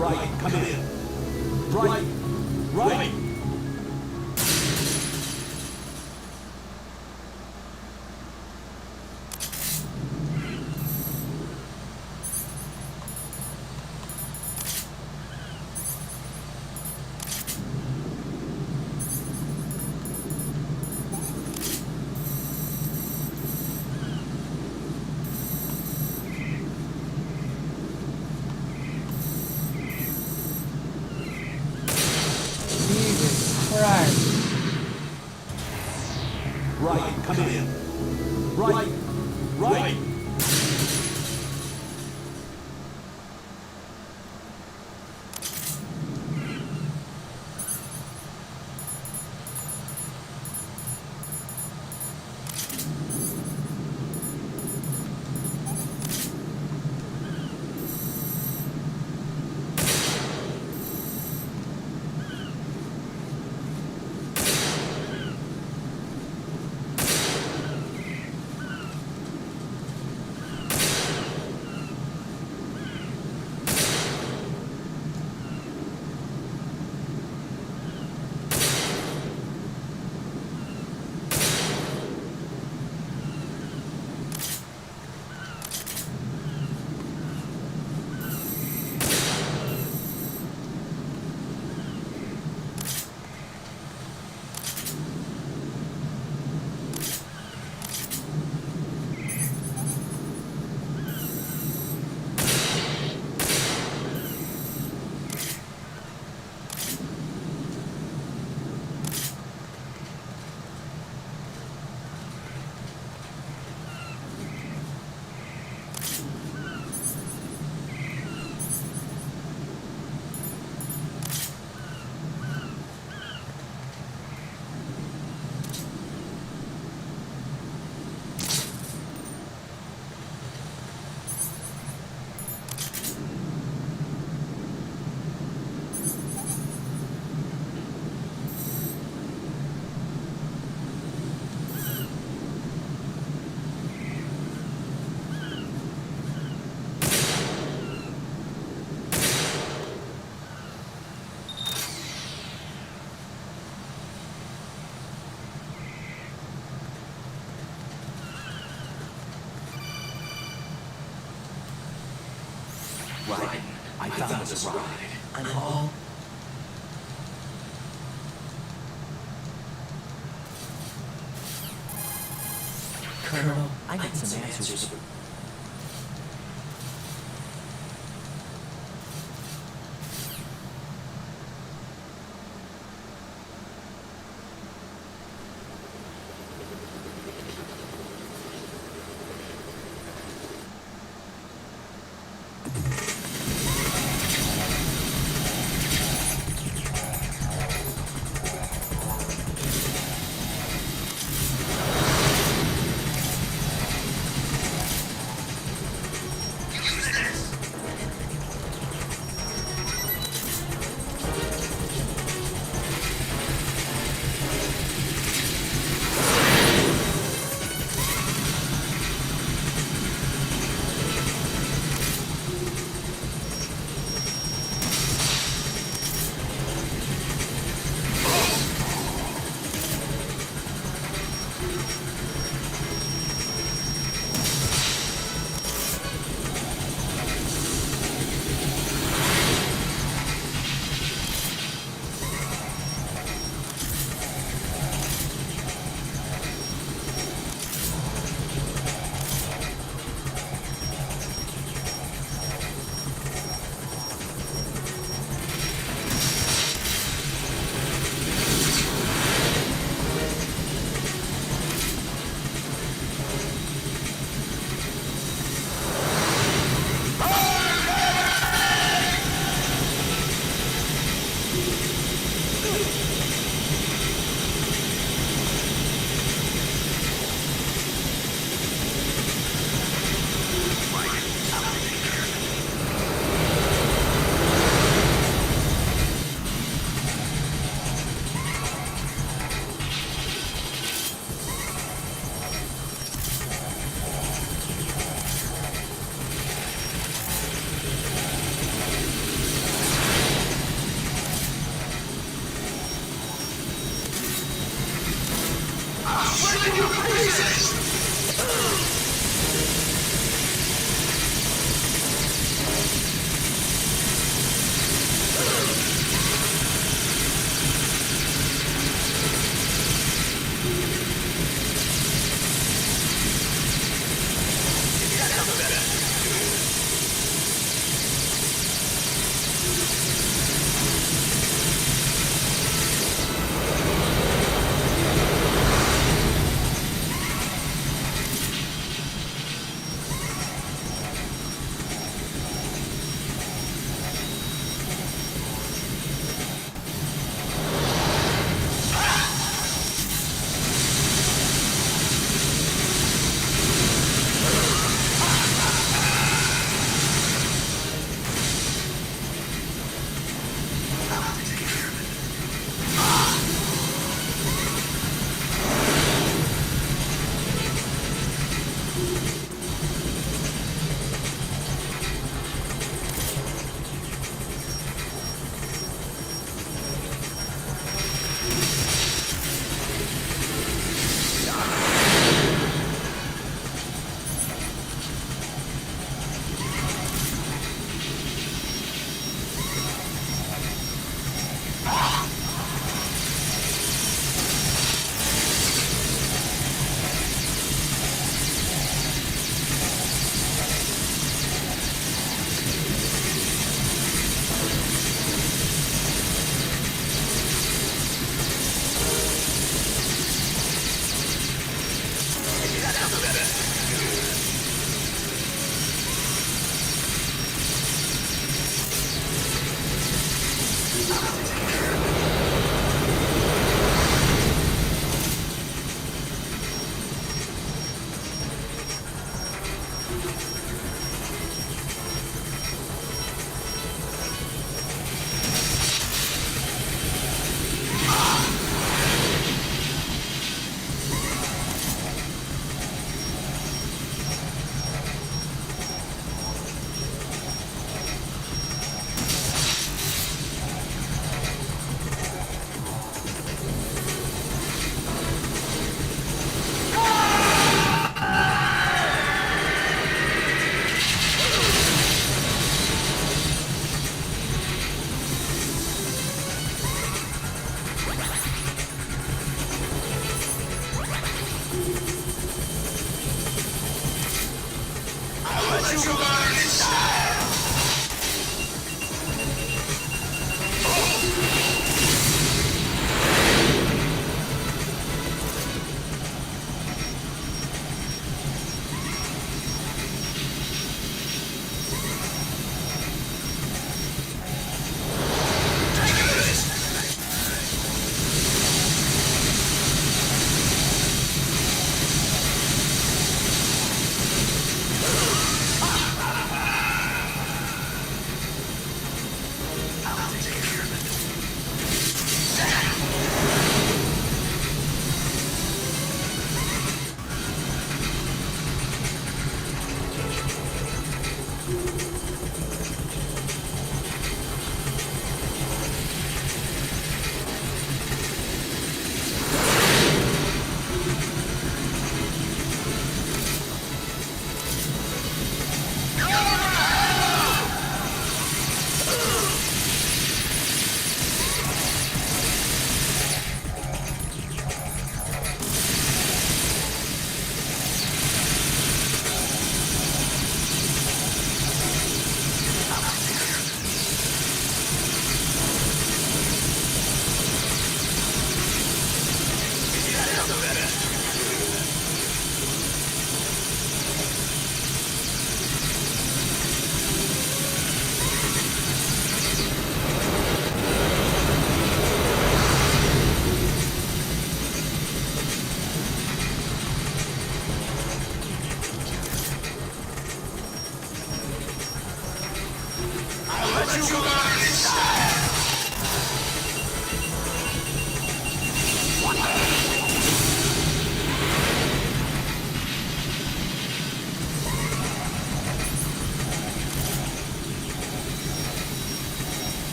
Right, come in. Right, right. Jesus Christ. Right, come in. Right, right. Right. I found this ride. Call. Colonel, I need some answers.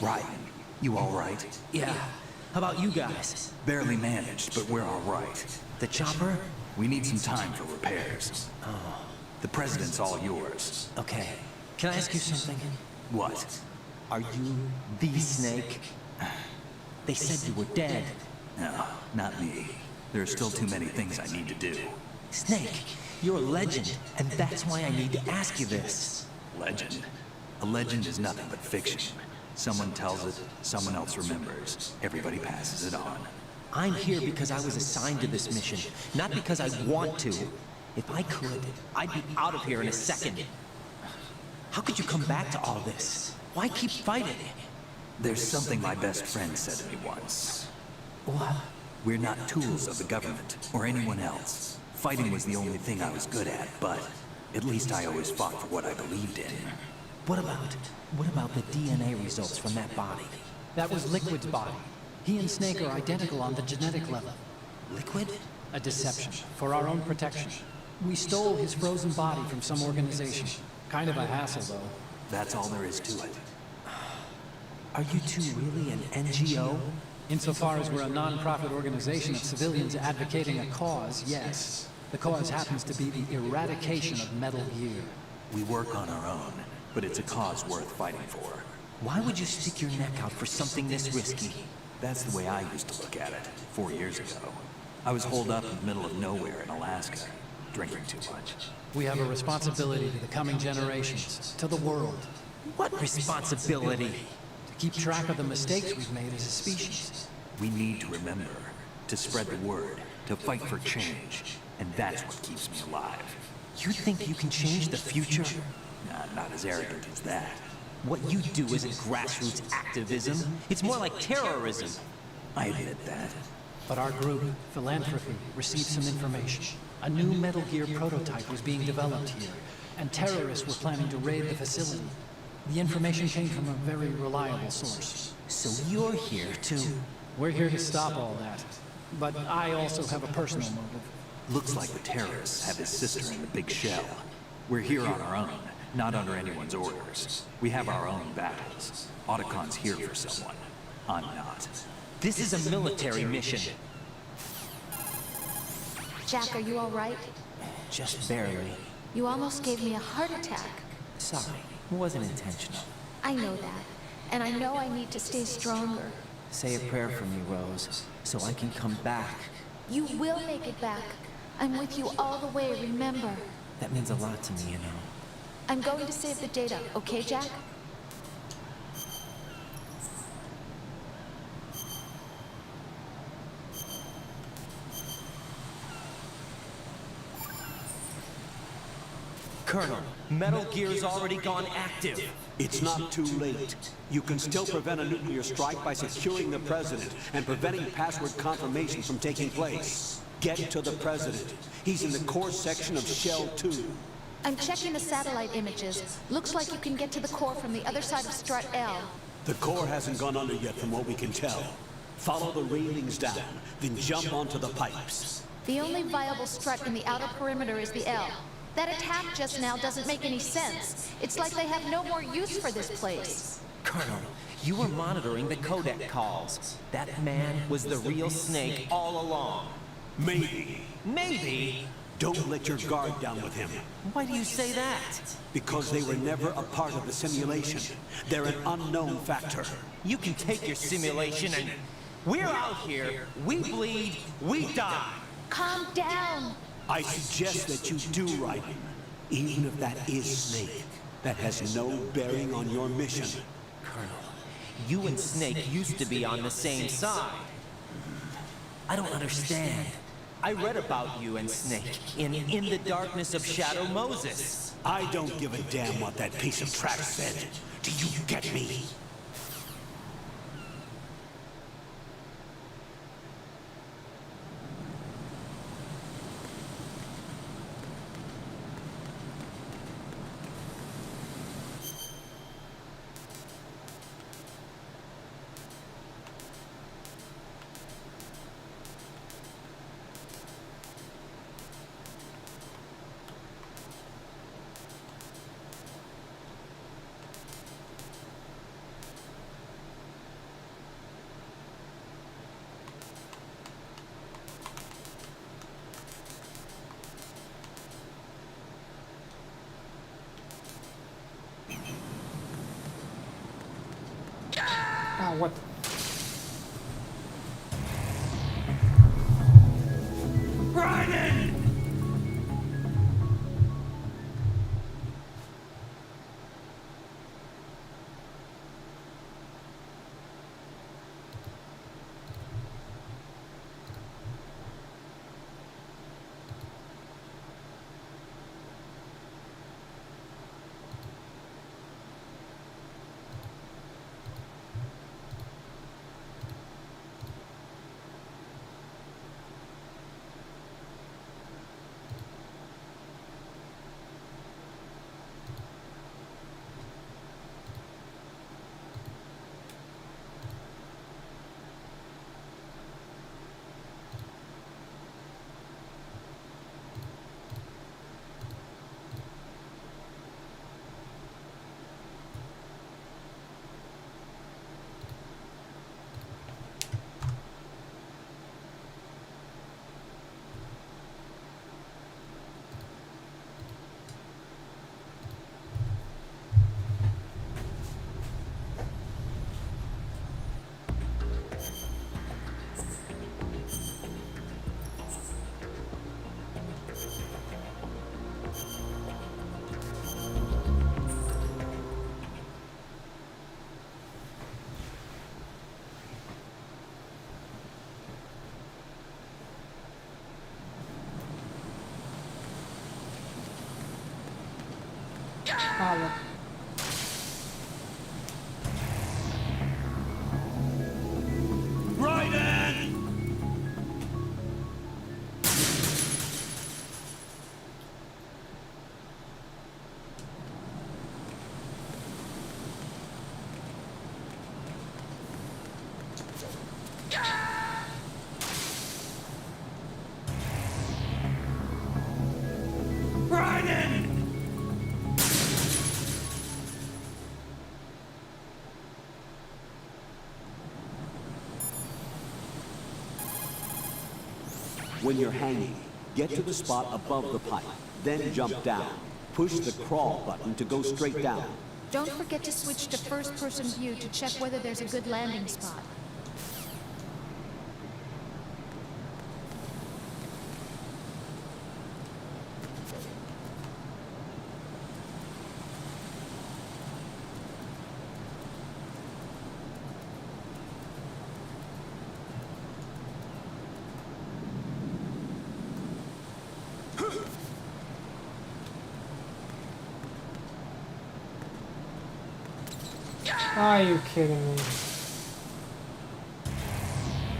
Ryan, you all right? Yeah. How about you guys? Barely managed, but we're all right. The chopper? We need some time for repairs. Oh. The president's all yours. Okay. Can I ask you something? What? Are you the Snake? They said you were dead. No, not me. There are still too many things I need to do. Snake, you're a legend, and that's why I need to ask you this. Legend? A legend is nothing but fiction. Someone tells it, someone else remembers. Everybody passes it on. I'm here because I was assigned to this mission, not because I want to. If I could, I'd be out of here in a second. How could you come back to all this? Why keep fighting? There's something my best friend said to me once. What? We're not tools of the government or anyone else. Fighting was the only thing I was good at, but at least I always fought for what I believed in. What about the DNA results from that body? That was Liquid's body. He and Snake are identical on the genetic level. Liquid? A deception, for our own protection. We stole his frozen body from some organization. Kind of a hassle, though. That's all there is to it. Are you two really an NGO? Insofar as we're a non-profit organization of civilians advocating a cause, yes. The cause happens to be the eradication of Metal Gear. We work on our own, but it's a cause worth fighting for. Why would you stick your neck out for something this risky? That's the way I used to look at it 4 years ago. I was holed up in the middle of nowhere in Alaska, drinking too much. We have a responsibility to the coming generations, to the world, What responsibility? to keep track of the mistakes we've made as a species. We need to remember, to spread the word, to fight for change, and that's what keeps me alive. You think you can change the future? Nah, not as arrogant as that. What you do isn't grassroots activism. It's more like terrorism. I admit that. But our group, Philanthropy, received some information. A new Metal Gear prototype was being developed here, and terrorists were planning to raid the facility. The information came from a very reliable source. So you're here to... We're here to stop all that. But I also have a personal motive. Looks like the terrorists have his sister in the big shell. We're here on our own, not under anyone's orders. We have our own battles. Otacon's here for someone. I'm not. This is a military mission. Jack, are you all right? Just barely. You almost gave me a heart attack. Sorry, it wasn't intentional. I know that. And I know I need to stay stronger. Say a prayer for me, Rose, so I can come back. You will make it back. I'm with you all the way, remember. That means a lot to me, you know. I'm going to save the data, okay, Jack? Colonel, Metal Gear's already gone active. It's not too late. You can still prevent a nuclear strike by securing the president and preventing password confirmation from taking place. Get to the president. He's in the core section of Shell 2. I'm checking the satellite images. Looks like you can get to the core from the other side of Strut L. The core hasn't gone under yet from what we can tell. Follow the railings down, then jump onto the pipes. The only viable strut in the outer perimeter is the L. That attack just now doesn't make any sense. It's like they have no more use for this place. Colonel, you were monitoring the codec calls. That man was the real Snake all along. Maybe. Maybe? Don't let your guard down with him. Why do you say that? Because they were never a part of the simulation. They're an unknown factor. You can take your simulation and... We're out here. We bleed. We die. Calm down. I suggest that you do right, even if that is Snake. That has no bearing on your mission. Colonel, you and Snake used to be on the same side. I don't understand. I read about you and Snake in the Darkness of Shadow Moses. I don't give a damn what that piece of trash said. Do you get me? Ah, what? Ah, what? When you're hanging, get to the spot above the pipe, then jump down. Push the crawl button to go straight down. Don't forget to switch to first-person view to check whether there's a good landing spot. Are you kidding me?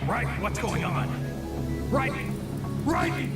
Right, what's going on? Right! Right!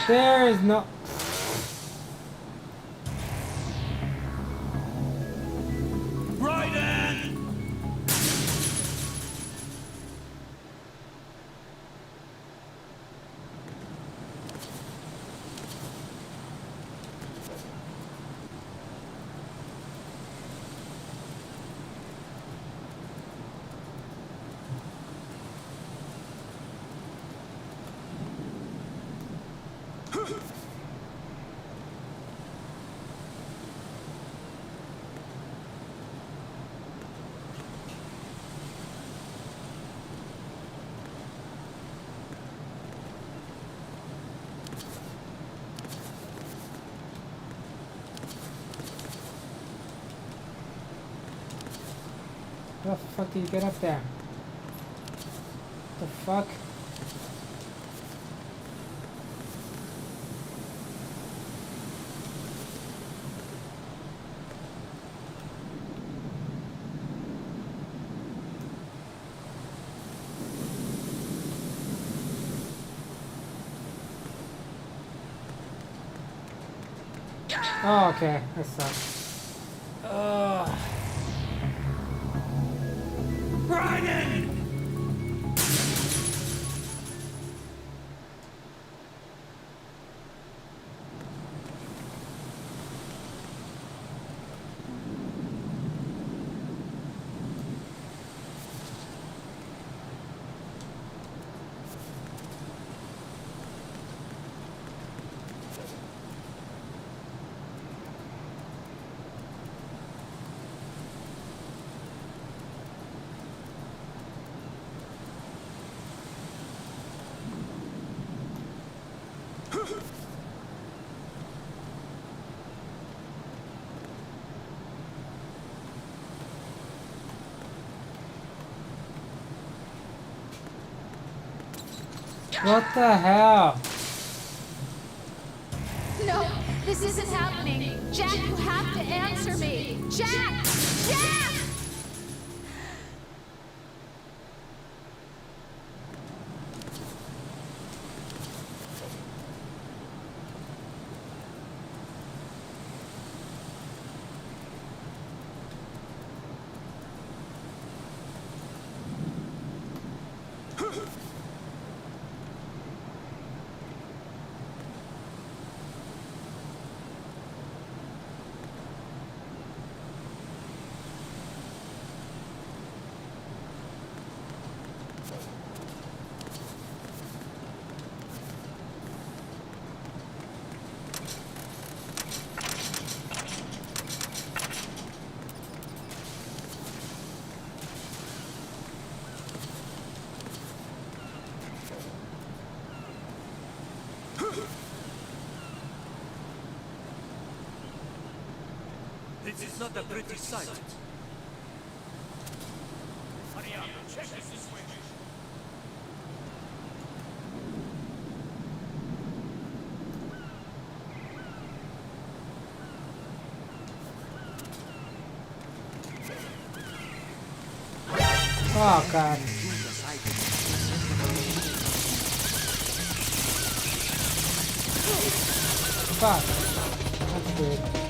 There is no. How the fuck do you get up there? The fuck? Oh, okay. That sucks. What the hell? No, this isn't happening. Jack, you have to answer me. Jack! Jack! This is not a pretty sight. Oh god. Fuck. That's good.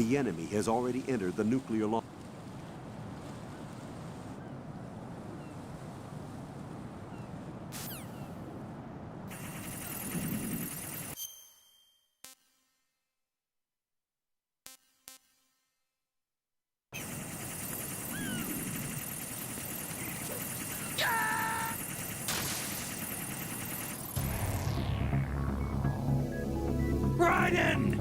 The enemy has already entered the nuclear launch. Raiden!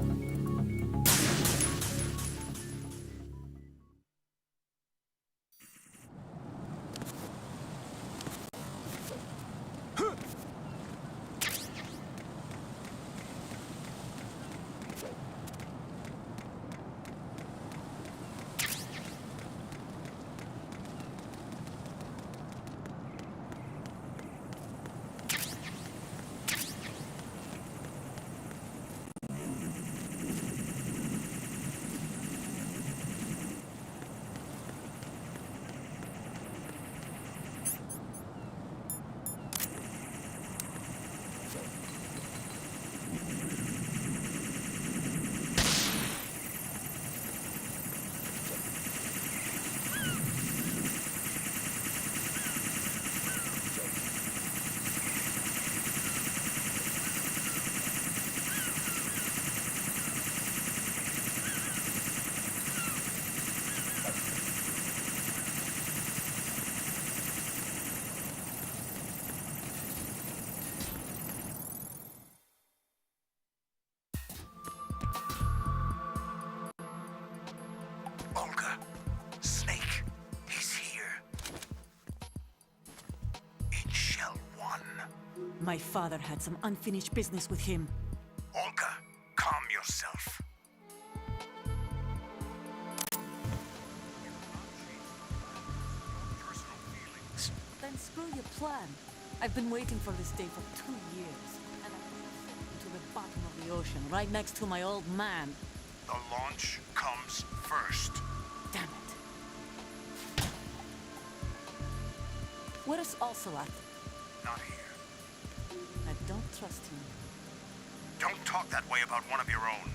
Olga, Snake, he's here. In Shell 1. My father had some unfinished business with him. Olga, calm yourself. Personal feelings. Then screw your plan. I've been waiting for this day for 2 years. And I'm to the bottom of the ocean, right next to my old man. The launch comes first. Damn it. Where's Ocelot? Not here. I don't trust him. Don't talk that way about one of your own.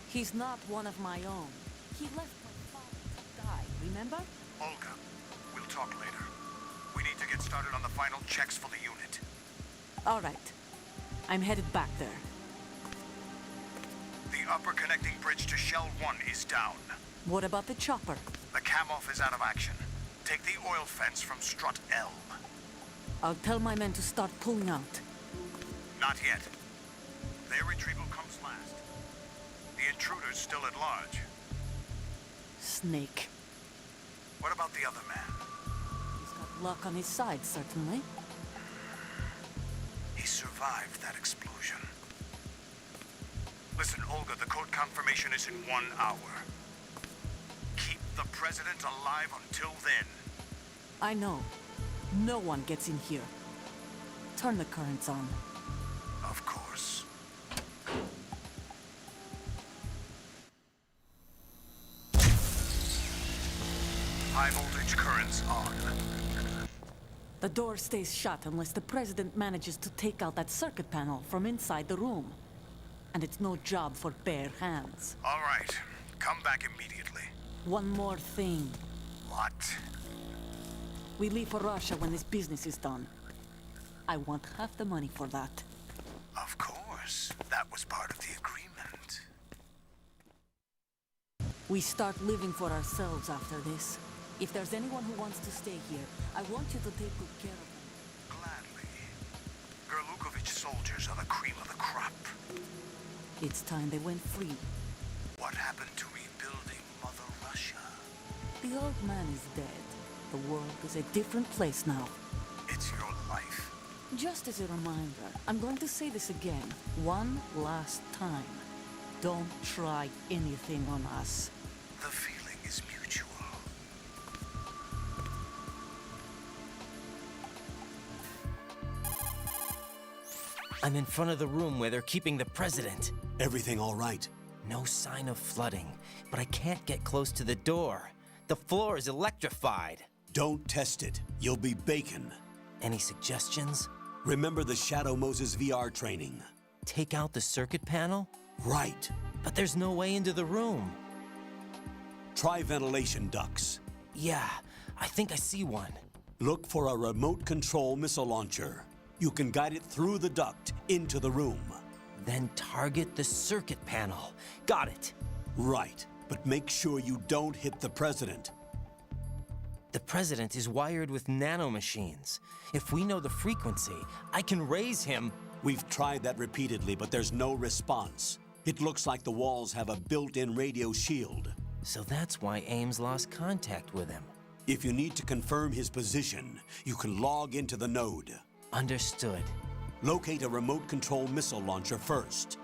He's not one of my own. He left my father to die, remember? Olga, we'll talk later. We need to get started on the final checks for the unit. All right. I'm headed back there. The upper connecting bridge to Shell 1 is down. What about the chopper? The cam-off is out of action. Take the oil fence from strut L. I'll tell my men to start pulling out. Not yet. Their retrieval comes last. The intruder's still at large. Snake. What about the other man? He's got luck on his side, certainly. He survived that explosion. Listen, Olga, the code confirmation is in 1 hour. Keep the president alive until then. I know. No one gets in here. Turn the currents on. Of course. High voltage currents on. The door stays shut unless the president manages to take out that circuit panel from inside the room. And it's no job for bare hands. All right. Come back immediately. One more thing. What? We leave for Russia when this business is done. I want half the money for that. Of course. That was part of the agreement. We start living for ourselves after this. If there's anyone who wants to stay here, I want you to take good care of them. Gladly. Gerlukovich soldiers are the cream of the crop. It's time they went free. What happened to rebuilding Mother Russia? The old man is dead. The world is a different place now. It's your life. Just as a reminder, I'm going to say this again, one last time. Don't try anything on us. The feeling is mutual. I'm in front of the room where they're keeping the president. Everything all right? No sign of flooding, but I can't get close to the door. The floor is electrified. Don't test it. You'll be bacon. Any suggestions? Remember the Shadow Moses VR training? Take out the circuit panel? Right. But there's no way into the room. Try ventilation ducts. Yeah, I think I see one. Look for a remote control missile launcher. You can guide it through the duct into the room. Then target the circuit panel. Got it. Right, but make sure you don't hit the president. The president is wired with nanomachines. If we know the frequency, I can raise him. We've tried that repeatedly, but there's no response. It looks like the walls have a built-in radio shield. So that's why Ames lost contact with him. If you need to confirm his position, you can log into the node. Understood. Locate a remote control missile launcher first.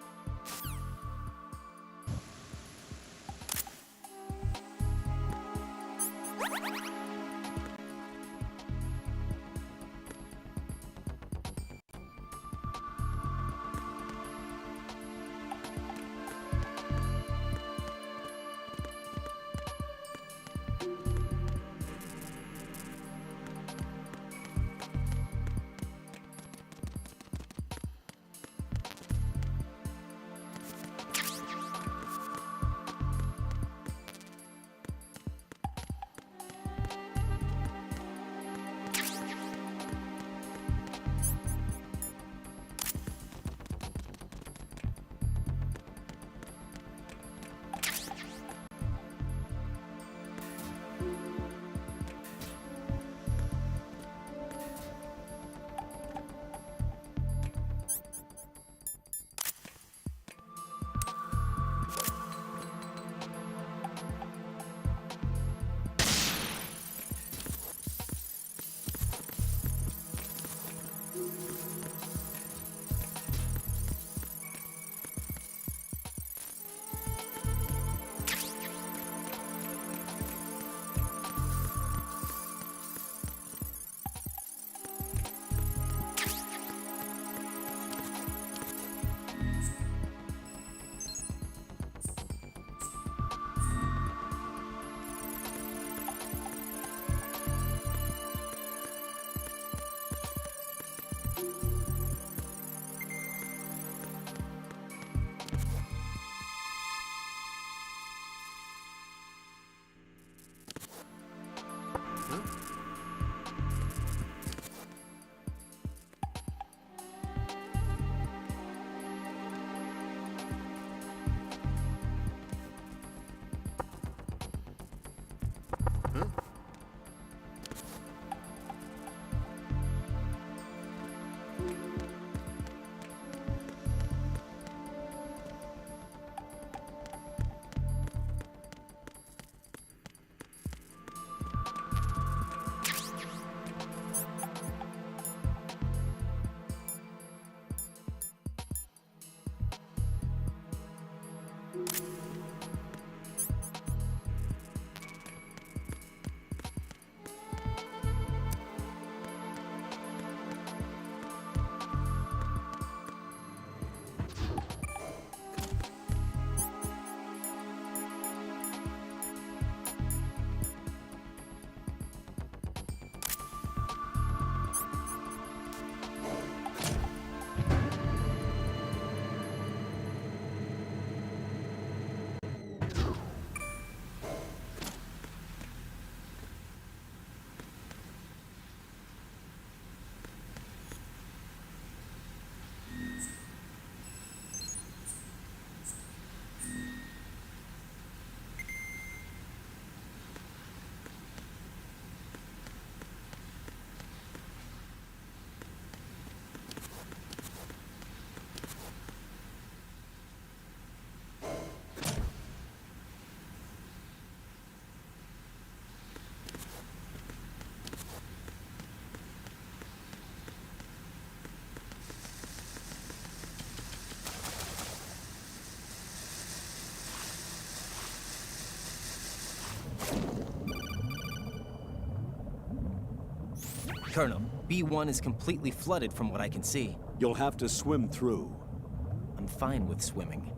Colonel, B1 is completely flooded from what I can see. You'll have to swim through. I'm fine with swimming.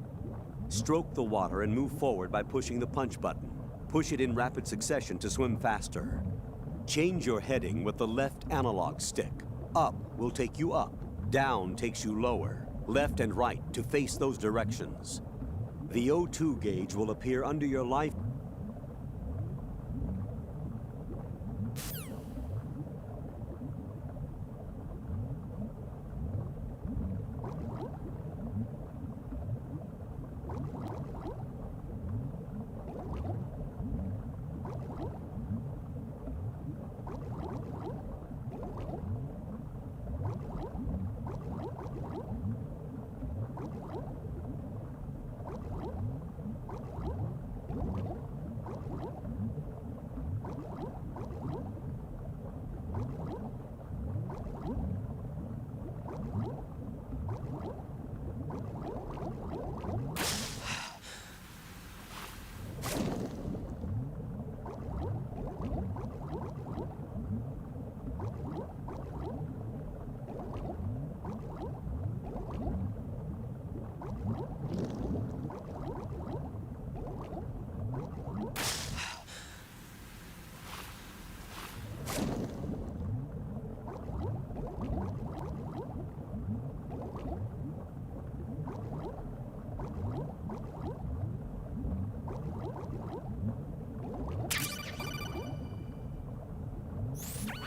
Stroke the water and move forward by pushing the punch button. Push it in rapid succession to swim faster. Change your heading with the left analog stick. Up will take you up. Down takes you lower. Left and right to face those directions. The O2 gauge will appear under your life.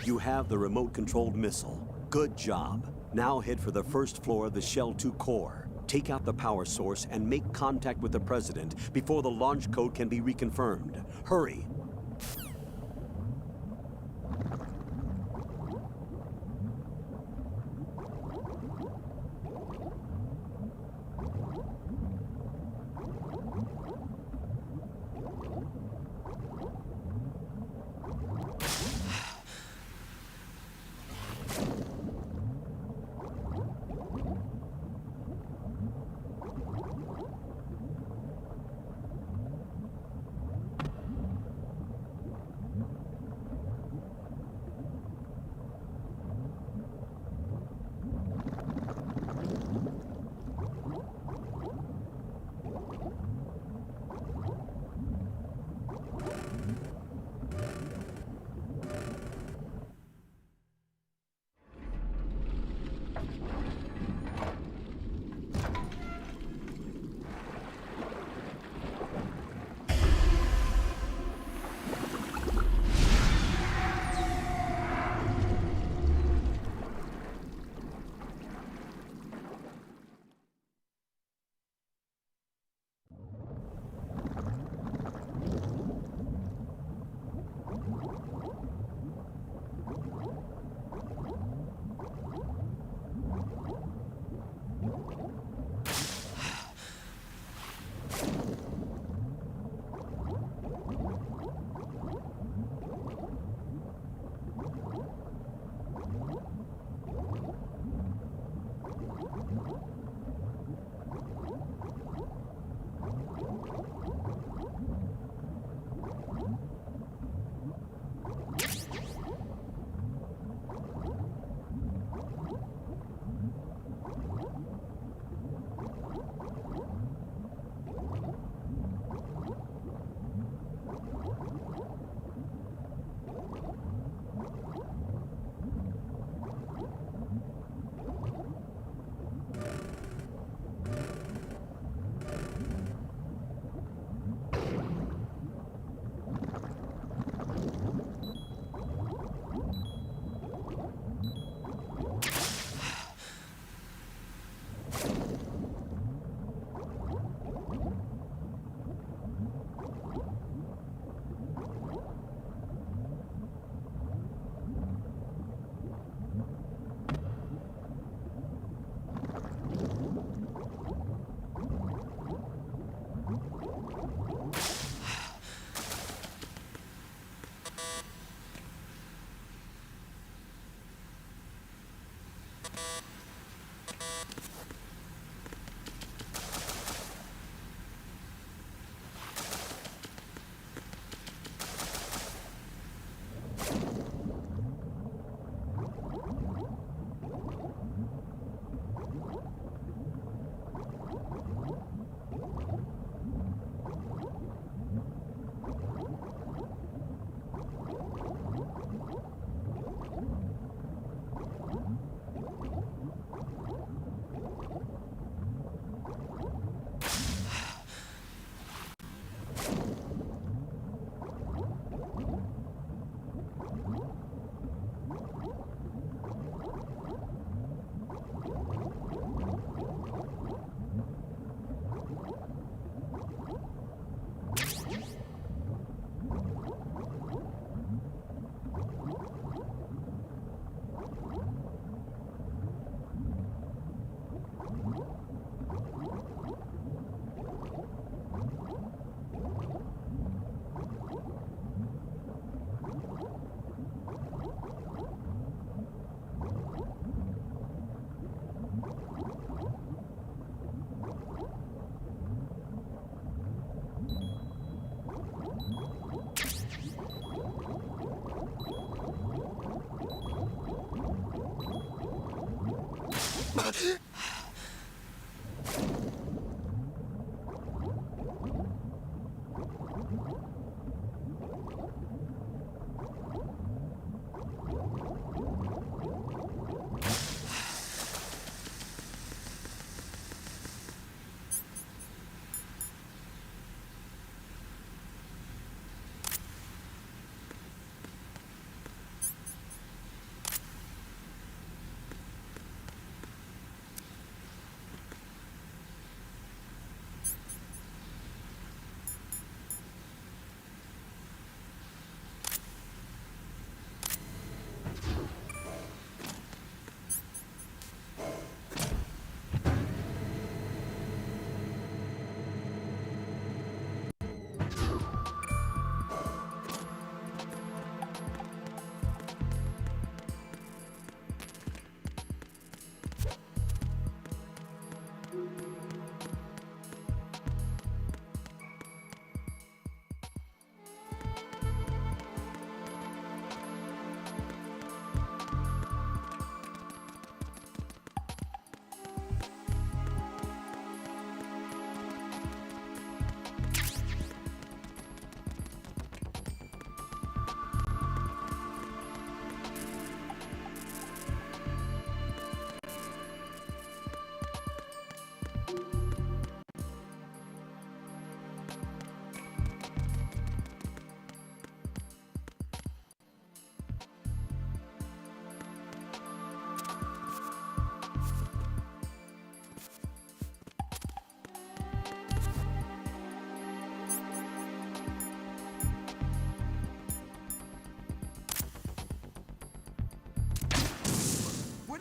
You have the remote-controlled missile. Good job. Now head for the first floor of the Shell 2 core. Take out the power source and make contact with the President before the launch code can be reconfirmed. Hurry!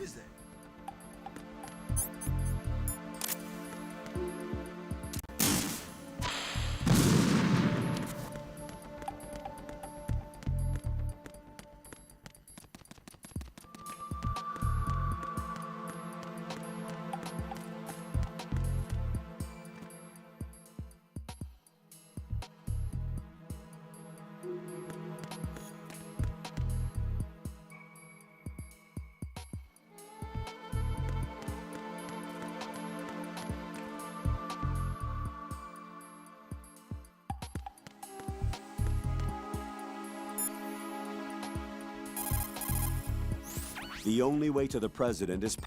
is that? The only way to the president is...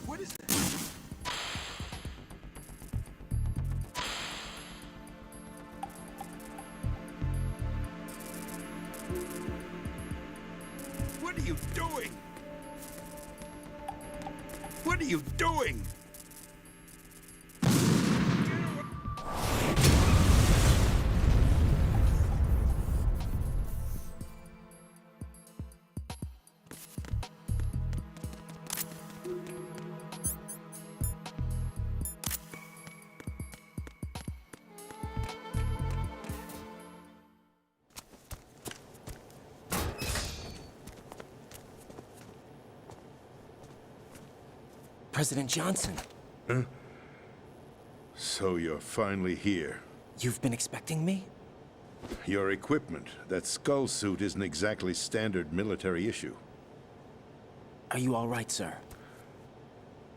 What is that? What are you doing? What are you doing? President Johnson, So you're finally here. you've been expecting me? Your equipment, that skull suit, isn't exactly standard military issue. Are you all right, sir?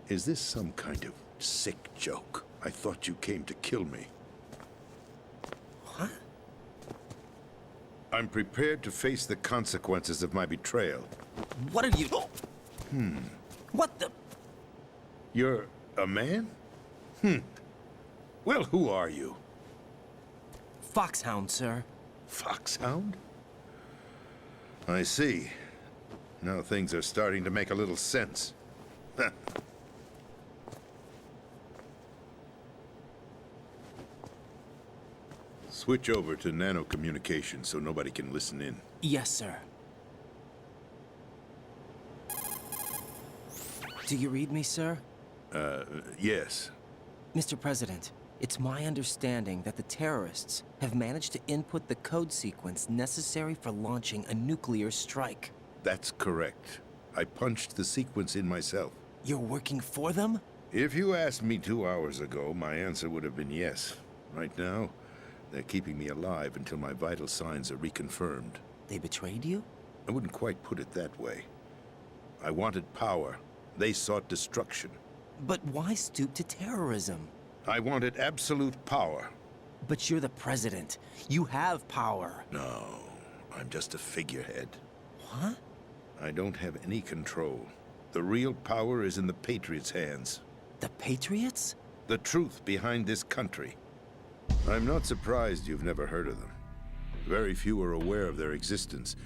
Is this some kind of sick joke? I thought you came to kill me. What? I'm prepared to face the consequences of my betrayal. What are you... What the... You're a man? Well, who are you? Foxhound, sir. Foxhound? I see. Now things are starting to make a little sense. Switch over to nano-communication so nobody can listen in. Yes, sir. Do you read me, sir? Yes. Mr. President, it's my understanding that the terrorists have managed to input the code sequence necessary for launching a nuclear strike. That's correct. I punched the sequence in myself. You're working for them? If you asked me 2 hours ago, my answer would have been yes. Right now, they're keeping me alive until my vital signs are reconfirmed. They betrayed you? I wouldn't quite put it that way. I wanted power. They sought destruction. But why stoop to terrorism? I wanted absolute power. But you're the president. You have power. No, I'm just a figurehead. What? I don't have any control. The real power is in the Patriots' hands. The Patriots? The truth behind this country. I'm not surprised you've never heard of them. Very few are aware of their existence,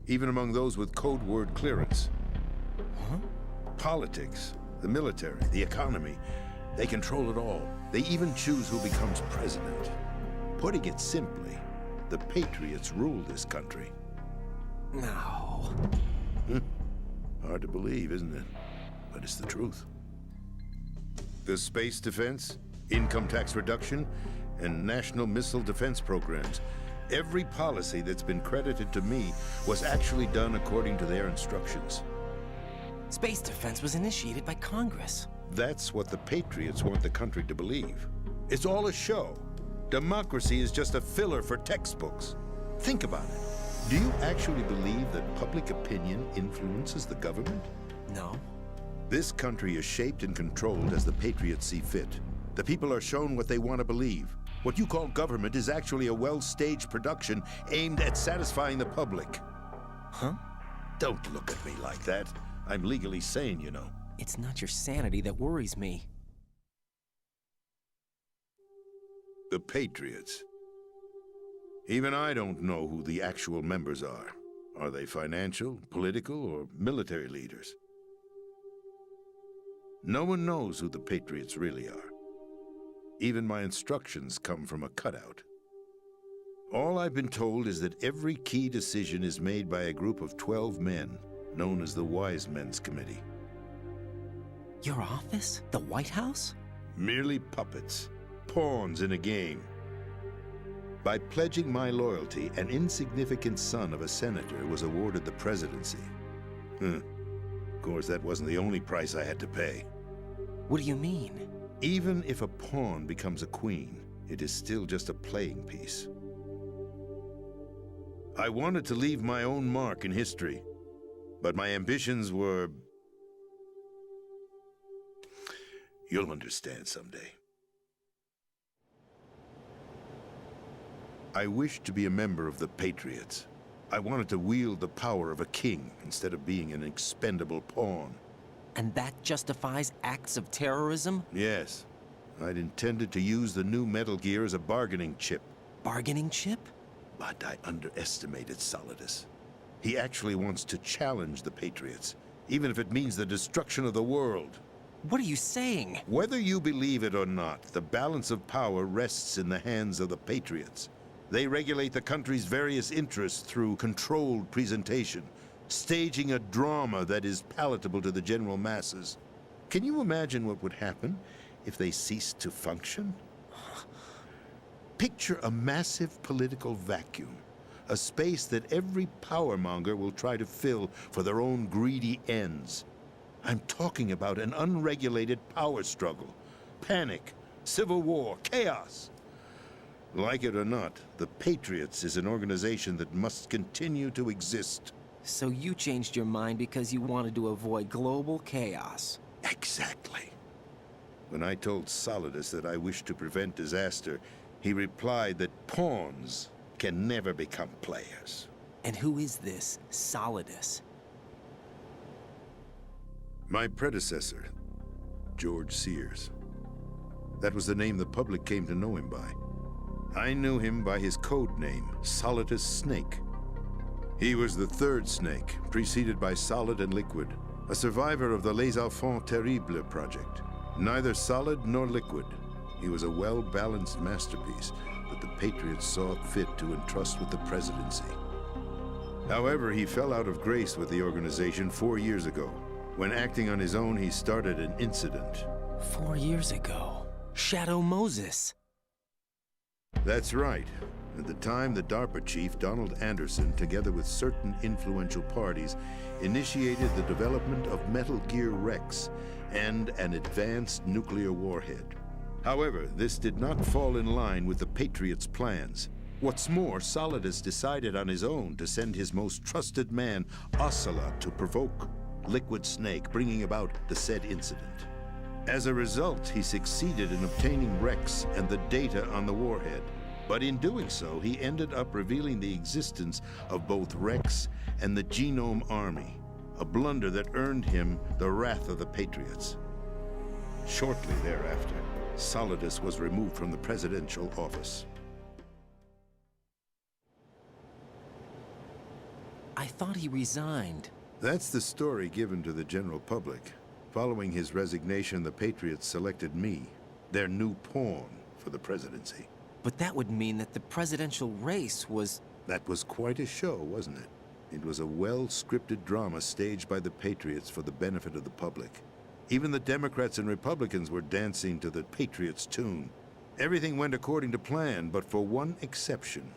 even among those with code word clearance. Huh? Politics, the military, the economy, they control it all. They even choose who becomes president. Putting it simply, the Patriots rule this country. No. Hard to believe, isn't it? But it's the truth. The space defense, income tax reduction, and national missile defense programs. Every policy that's been credited to me was actually done according to their instructions. Space defense was initiated by Congress. That's what the Patriots want the country to believe. It's all a show. Democracy is just a filler for textbooks. Think about it. Do you actually believe that public opinion influences the government? No. This country is shaped and controlled as the Patriots see fit. The people are shown what they want to believe. What you call government is actually a well-staged production aimed at satisfying the public. Huh? Don't look at me like that. I'm legally sane, you know. It's not your sanity that worries me. The Patriots. Even I don't know who the actual members are. Are they financial, political, or military leaders? No one knows who the Patriots really are. Even my instructions come from a cutout. All I've been told is that every key decision is made by a group of 12 men, known as the Wise Men's Committee. Your office? The White House? Merely puppets, pawns in a game. By pledging my loyalty, an insignificant son of a senator was awarded the presidency. Of course, that wasn't the only price I had to pay. What do you mean? Even if a pawn becomes a queen, it is still just a playing piece. I wanted to leave my own mark in history, but my ambitions were... You'll understand someday. I wished to be a member of the Patriots. I wanted to wield the power of a king instead of being an expendable pawn. And that justifies acts of terrorism? Yes. I'd intended to use the new Metal Gear as a bargaining chip. Bargaining chip? But I underestimated Solidus. He actually wants to challenge the Patriots, even if it means the destruction of the world. What are you saying? Whether you believe it or not, the balance of power rests in the hands of the Patriots. They regulate the country's various interests through controlled presentation, staging a drama that is palatable to the general masses. Can you imagine what would happen if they ceased to function? Picture a massive political vacuum, a space that every powermonger will try to fill for their own greedy ends. I'm talking about an unregulated power struggle, panic, civil war, chaos. Like it or not, the Patriots is an organization that must continue to exist. So you changed your mind because you wanted to avoid global chaos. Exactly. When I told Solidus that I wished to prevent disaster, he replied that pawns can never become players. And who is this Solidus? My predecessor, George Sears. That was the name the public came to know him by. I knew him by his code name, Solidus Snake. He was the third Snake, preceded by Solid and Liquid, a survivor of the Les Enfants Terribles project. Neither Solid nor Liquid, he was a well-balanced masterpiece that the Patriots saw fit to entrust with the presidency. However, he fell out of grace with the organization 4 years ago. When acting on his own, he started an incident. 4 years ago. Shadow Moses. That's right. At the time, the DARPA chief, Donald Anderson, together with certain influential parties, initiated the development of Metal Gear Rex and an advanced nuclear warhead. However, this did not fall in line with the Patriots' plans. What's more, Solidus decided on his own to send his most trusted man, Ocelot, to provoke Liquid Snake, bringing about the said incident. As a result, he succeeded in obtaining Rex and the data on the warhead. But in doing so, he ended up revealing the existence of both Rex and the Genome Army, a blunder that earned him the wrath of the Patriots. Shortly thereafter, Solidus was removed from the presidential office. I thought he resigned. That's the story given to the general public. Following his resignation, the Patriots selected me, their new pawn, for the presidency. But that would mean that the presidential race was... That was quite a show, wasn't it? It was a well-scripted drama staged by the Patriots for the benefit of the public. Even the Democrats and Republicans were dancing to the Patriots' tune. Everything went according to plan, but for one exception.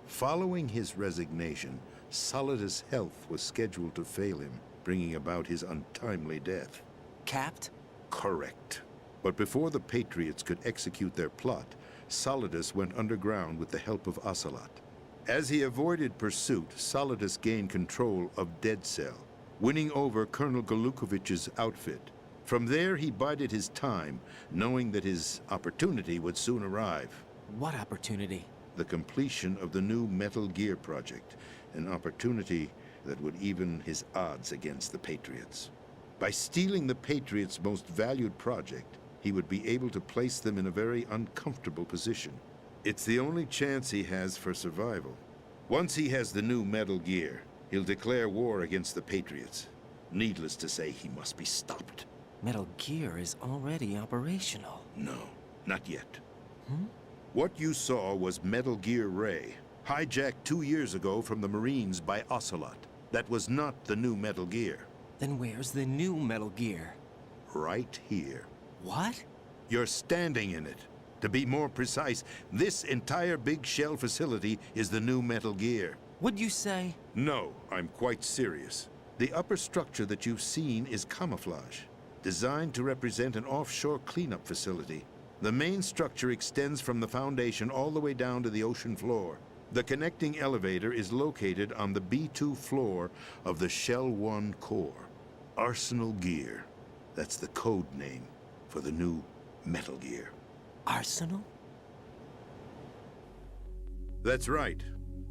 Following his resignation, Solidus' health was scheduled to fail him, bringing about his untimely death. Capped? Correct. But before the Patriots could execute their plot, Solidus went underground with the help of Ocelot. As he avoided pursuit, Solidus gained control of Dead Cell, winning over Colonel Golukovich's outfit. From there, he bided his time, knowing that his opportunity would soon arrive. What opportunity? The completion of the new Metal Gear project, an opportunity that would even his odds against the Patriots. By stealing the Patriots' most valued project, he would be able to place them in a very uncomfortable position. It's the only chance he has for survival. Once he has the new Metal Gear, he'll declare war against the Patriots. Needless to say, he must be stopped. Metal Gear is already operational. No, not yet. What you saw was Metal Gear Ray, hijacked 2 years ago from the Marines by Ocelot. That was not the new Metal Gear. Then where's the new Metal Gear? Right here. What? You're standing in it. To be more precise, this entire big shell facility is the new Metal Gear. What'd you say? No, I'm quite serious. The upper structure that you've seen is camouflage, designed to represent an offshore cleanup facility. The main structure extends from the foundation all the way down to the ocean floor. The connecting elevator is located on the B2 floor of the Shell 1 core. Arsenal Gear. That's the code name for the new Metal Gear. Arsenal? That's right.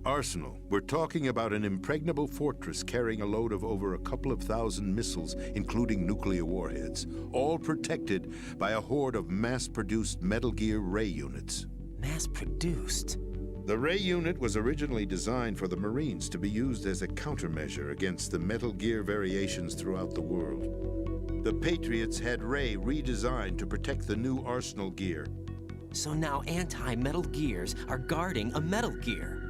Arsenal. We're talking about an impregnable fortress carrying a load of over a couple of thousand missiles, including nuclear warheads, all protected by a horde of mass-produced Metal Gear Ray units. Mass-produced? The Ray unit was originally designed for the Marines to be used as a countermeasure against the Metal Gear variations throughout the world. The Patriots had Ray redesigned to protect the new Arsenal Gear. So now anti-Metal Gears are guarding a Metal Gear.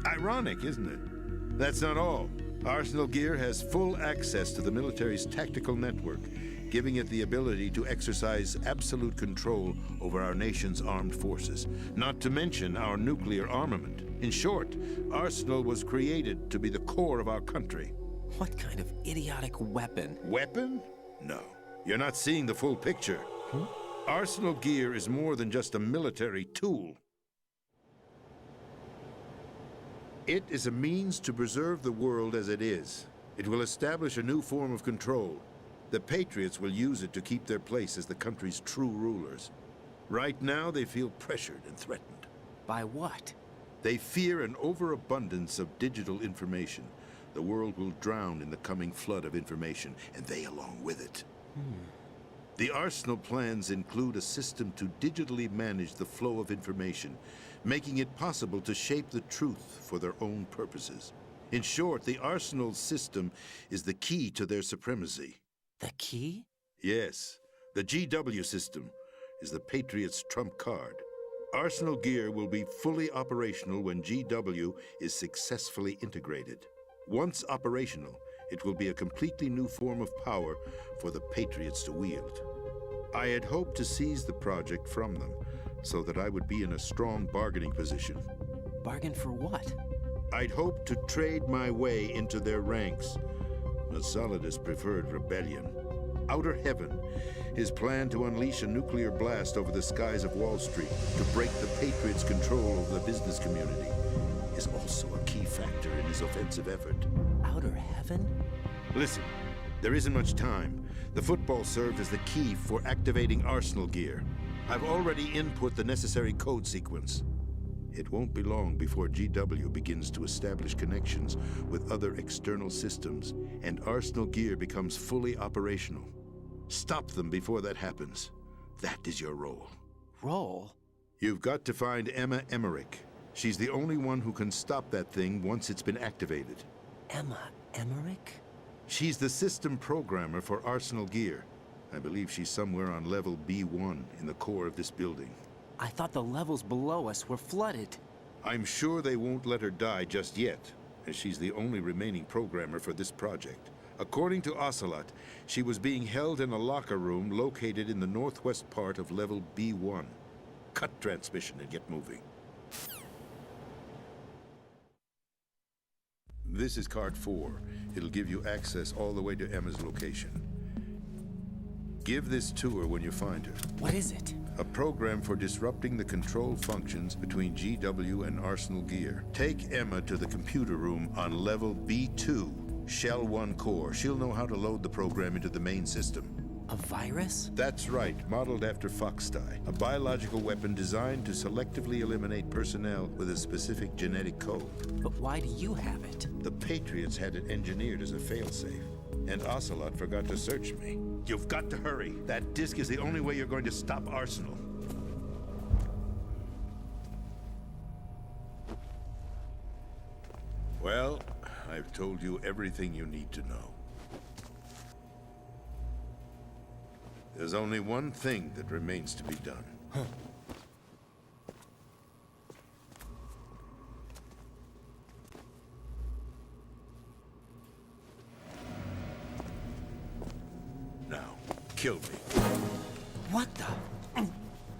Ironic, isn't it? That's not all. Arsenal Gear has full access to the military's tactical network, giving it the ability to exercise absolute control over our nation's armed forces, not to mention our nuclear armament. In short, Arsenal was created to be the core of our country. What kind of idiotic weapon? Weapon? No. You're not seeing the full picture. Arsenal Gear is more than just a military tool. It is a means to preserve the world as it is. It will establish a new form of control. The Patriots will use it to keep their place as the country's true rulers. Right now, they feel pressured and threatened. By what? They fear an overabundance of digital information. The world will drown in the coming flood of information, and they along with it. The Arsenal plans include a system to digitally manage the flow of information, making it possible to shape the truth for their own purposes. In short, the Arsenal system is the key to their supremacy. The key? Yes, the GW system is the Patriots' trump card. Arsenal Gear will be fully operational when GW is successfully integrated. Once operational, it will be a completely new form of power for the Patriots to wield. I had hoped to seize the project from them, so that I would be in a strong bargaining position. Bargain for what? I'd hoped to trade my way into their ranks, but Solidus preferred rebellion. Outer Heaven, his plan to unleash a nuclear blast over the skies of Wall Street to break the Patriots' control over the business community, is also a key factor in his offensive effort. Outer Heaven? Listen, there isn't much time. The football served as the key for activating Arsenal Gear. I've already input the necessary code sequence. It won't be long before GW begins to establish connections with other external systems, and Arsenal Gear becomes fully operational. Stop them before that happens. That is your role. Role? You've got to find Emma Emmerich. She's the only one who can stop that thing once it's been activated. Emma Emmerich? She's the system programmer for Arsenal Gear. I believe she's somewhere on level B1 in the core of this building. I thought the levels below us were flooded. I'm sure they won't let her die just yet, as she's the only remaining programmer for this project. According to Ocelot, she was being held in a locker room located in the northwest part of level B1. Cut transmission and get moving. This is card 4. It'll give you access all the way to Emma's location. Give this to her when you find her. What is it? A program for disrupting the control functions between GW and Arsenal Gear. Take Emma to the computer room on level B2, Shell 1 core. She'll know how to load the program into the main system. A virus? That's right, modeled after Foxdie, a biological weapon designed to selectively eliminate personnel with a specific genetic code. But why do you have it? The Patriots had it engineered as a failsafe. And Ocelot forgot to search me. You've got to hurry. That disk is the only way you're going to stop Arsenal. Well, I've told you everything you need to know. There's only one thing that remains to be done. Now, kill me. What the?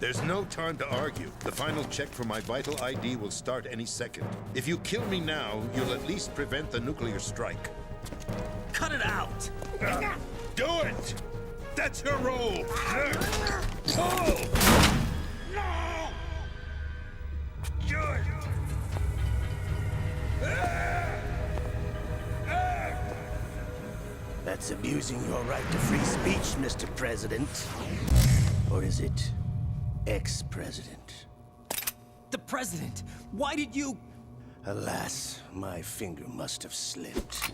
There's no time to argue. The final check for my vital ID will start any second. If you kill me now, you'll at least prevent the nuclear strike. Cut it out! Do it! That's your role! Pull! No! Good! That's abusing your right to free speech, Mr. President. Or is it ex-president? The president! Why did you... Alas, my finger must have slipped.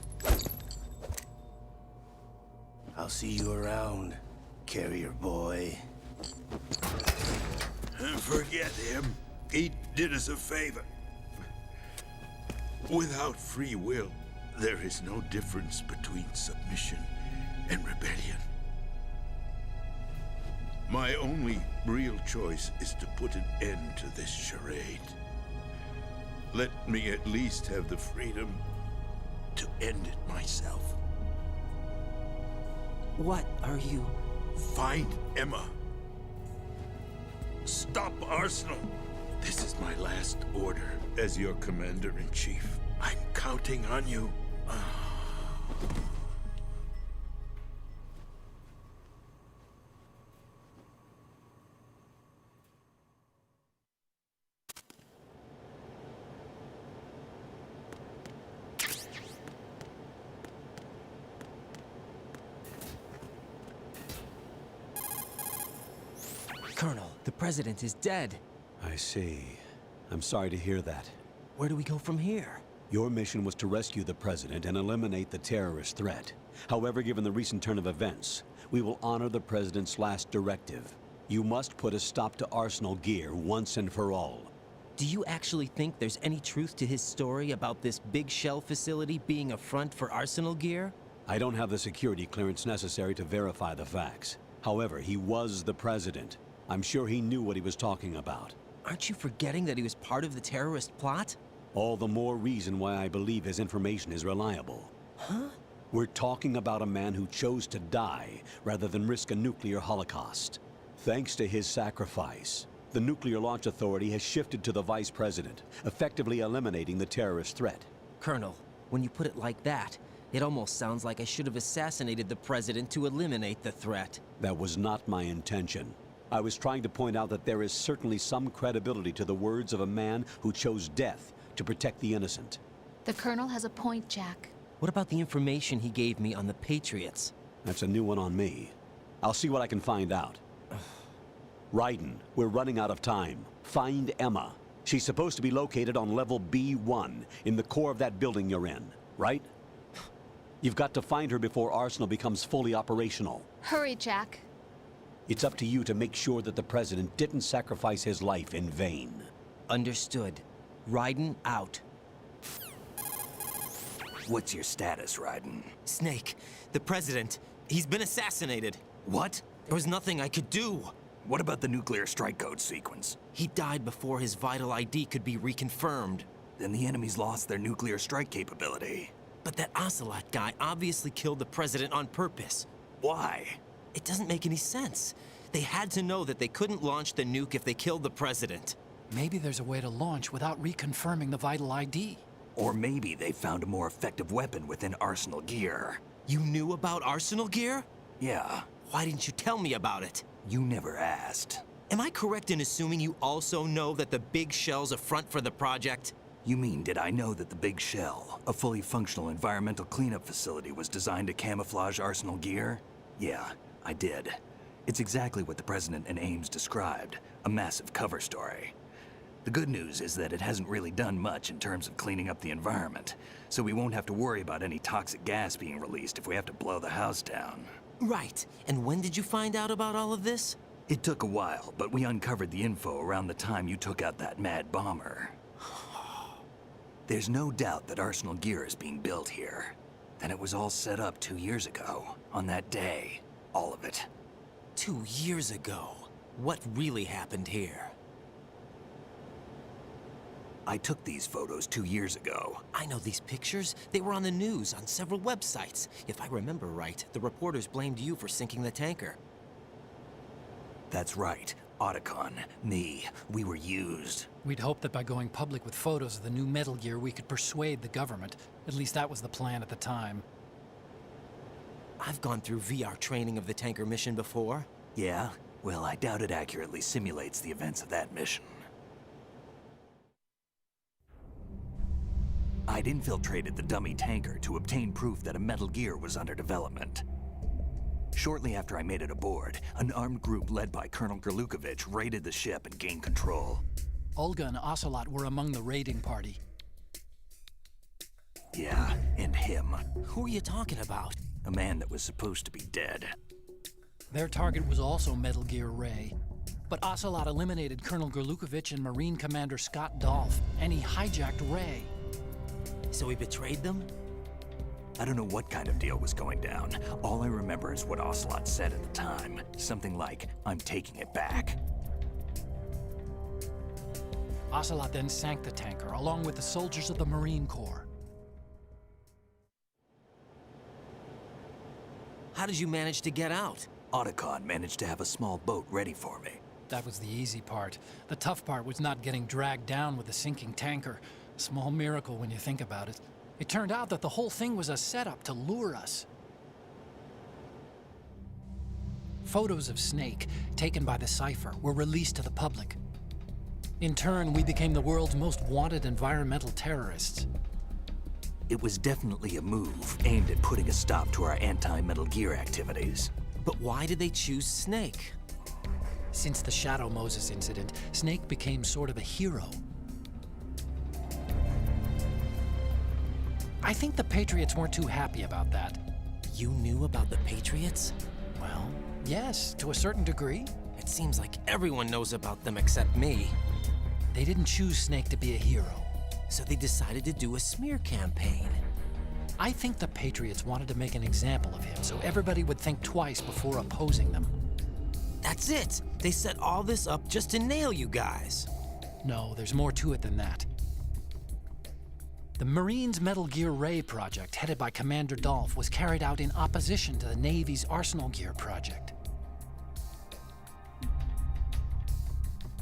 I'll see you around, carrier boy. Forget him. He did us a favor. Without free will, there is no difference between submission and rebellion. My only real choice is to put an end to this charade. Let me at least have the freedom to end it myself. What are you... Find Emma. Stop Arsenal. This is my last order as your commander-in-chief. I'm counting on you. Colonel, the president is dead. I see. I'm sorry to hear that. Where do we go from here? Your mission was to rescue the president and eliminate the terrorist threat. However, given the recent turn of events, we will honor the president's last directive. You must put a stop to Arsenal Gear once and for all. Do you actually think there's any truth to his story about this big shell facility being a front for Arsenal Gear? I don't have the security clearance necessary to verify the facts. However, he was the president. I'm sure he knew what he was talking about. Aren't you forgetting that he was part of the terrorist plot? All the more reason why I believe his information is reliable. Huh? We're talking about a man who chose to die rather than risk a nuclear holocaust. Thanks to his sacrifice, the Nuclear Launch Authority has shifted to the vice president, effectively eliminating the terrorist threat. Colonel, when you put it like that, it almost sounds like I should have assassinated the president to eliminate the threat. That was not my intention. I was trying to point out that there is certainly some credibility to the words of a man who chose death to protect the innocent. The Colonel has a point, Jack. What about the information he gave me on the Patriots? That's a new one on me. I'll see what I can find out. Raiden, we're running out of time. Find Emma. She's supposed to be located on level B1, in the core of that building you're in, right? You've got to find her before Arsenal becomes fully operational. Hurry, Jack. It's up to you to make sure that the president didn't sacrifice his life in vain. Understood. Raiden out. What's your status, Raiden? Snake, the president, he's been assassinated. What? There was nothing I could do. What about the nuclear strike code sequence? He died before his vital ID could be reconfirmed. Then the enemy's lost their nuclear strike capability. But that Ocelot guy obviously killed the president on purpose. Why? It doesn't make any sense. They had to know that they couldn't launch the nuke if they killed the president. Maybe there's a way to launch without reconfirming the vital ID. Or maybe they found a more effective weapon within Arsenal Gear. You knew about Arsenal Gear? Yeah, Why didn't you tell me about it? you never asked. Am I correct in assuming you also know that the Big Shell's a front for the project? You mean, did I know that the Big Shell, a fully functional environmental cleanup facility, was designed to camouflage Arsenal Gear? Yeah, I did. It's exactly what the President and Ames described, a massive cover story. The good news is that it hasn't really done much in terms of cleaning up the environment, so we won't have to worry about any toxic gas being released if we have to blow the house down. Right. And when did you find out about all of this? It took a while, but we uncovered the info around the time you took out that mad bomber. There's no doubt that Arsenal gear is being built here. Then it was all set up 2 years ago, on that day. All of it. 2 years ago. What really happened here? I took these photos 2 years ago. I know these pictures. They were on the news on several websites. If I remember right, the reporters blamed you for sinking the tanker. That's right. Otacon, me, we were used. We'd hoped that by going public with photos of the new Metal Gear, we could persuade the government. At least that was the plan at the time. I've gone through VR training of the tanker mission before. Yeah? Well, I doubt it accurately simulates the events of that mission. I'd infiltrated the dummy tanker to obtain proof that a Metal Gear was under development. Shortly after I made it aboard, an armed group led by Colonel Gerlukovich raided the ship and gained control. Olga and Ocelot were among the raiding party. Yeah, and him. Who are you talking about? A man that was supposed to be dead. Their target was also Metal Gear Ray. But Ocelot eliminated Colonel Gerlukovich and Marine Commander Scott Dolph, and he hijacked Ray. So he betrayed them? I don't know what kind of deal was going down. All I remember is what Ocelot said at the time. Something like, "I'm taking it back." Ocelot then sank the tanker, along with the soldiers of the Marine Corps. How did you manage to get out? Otacon managed to have a small boat ready for me. That was the easy part. The tough part was not getting dragged down with the sinking tanker. A small miracle when you think about it. It turned out that the whole thing was a setup to lure us. Photos of Snake, taken by the Cypher, were released to the public. In turn, we became the world's most wanted environmental terrorists. It was definitely a move aimed at putting a stop to our anti-Metal Gear activities. But why did they choose Snake? Since the Shadow Moses incident, Snake became sort of a hero. I think the Patriots weren't too happy about that. You knew about the Patriots? Well, yes, to a certain degree. It seems like everyone knows about them except me. They didn't choose Snake to be a hero. So they decided to do a smear campaign. I think the Patriots wanted to make an example of him so everybody would think twice before opposing them. That's it! They set all this up just to nail you guys. No, there's more to it than that. The Marines' Metal Gear Ray project, headed by Commander Dolph, was carried out in opposition to the Navy's Arsenal Gear project.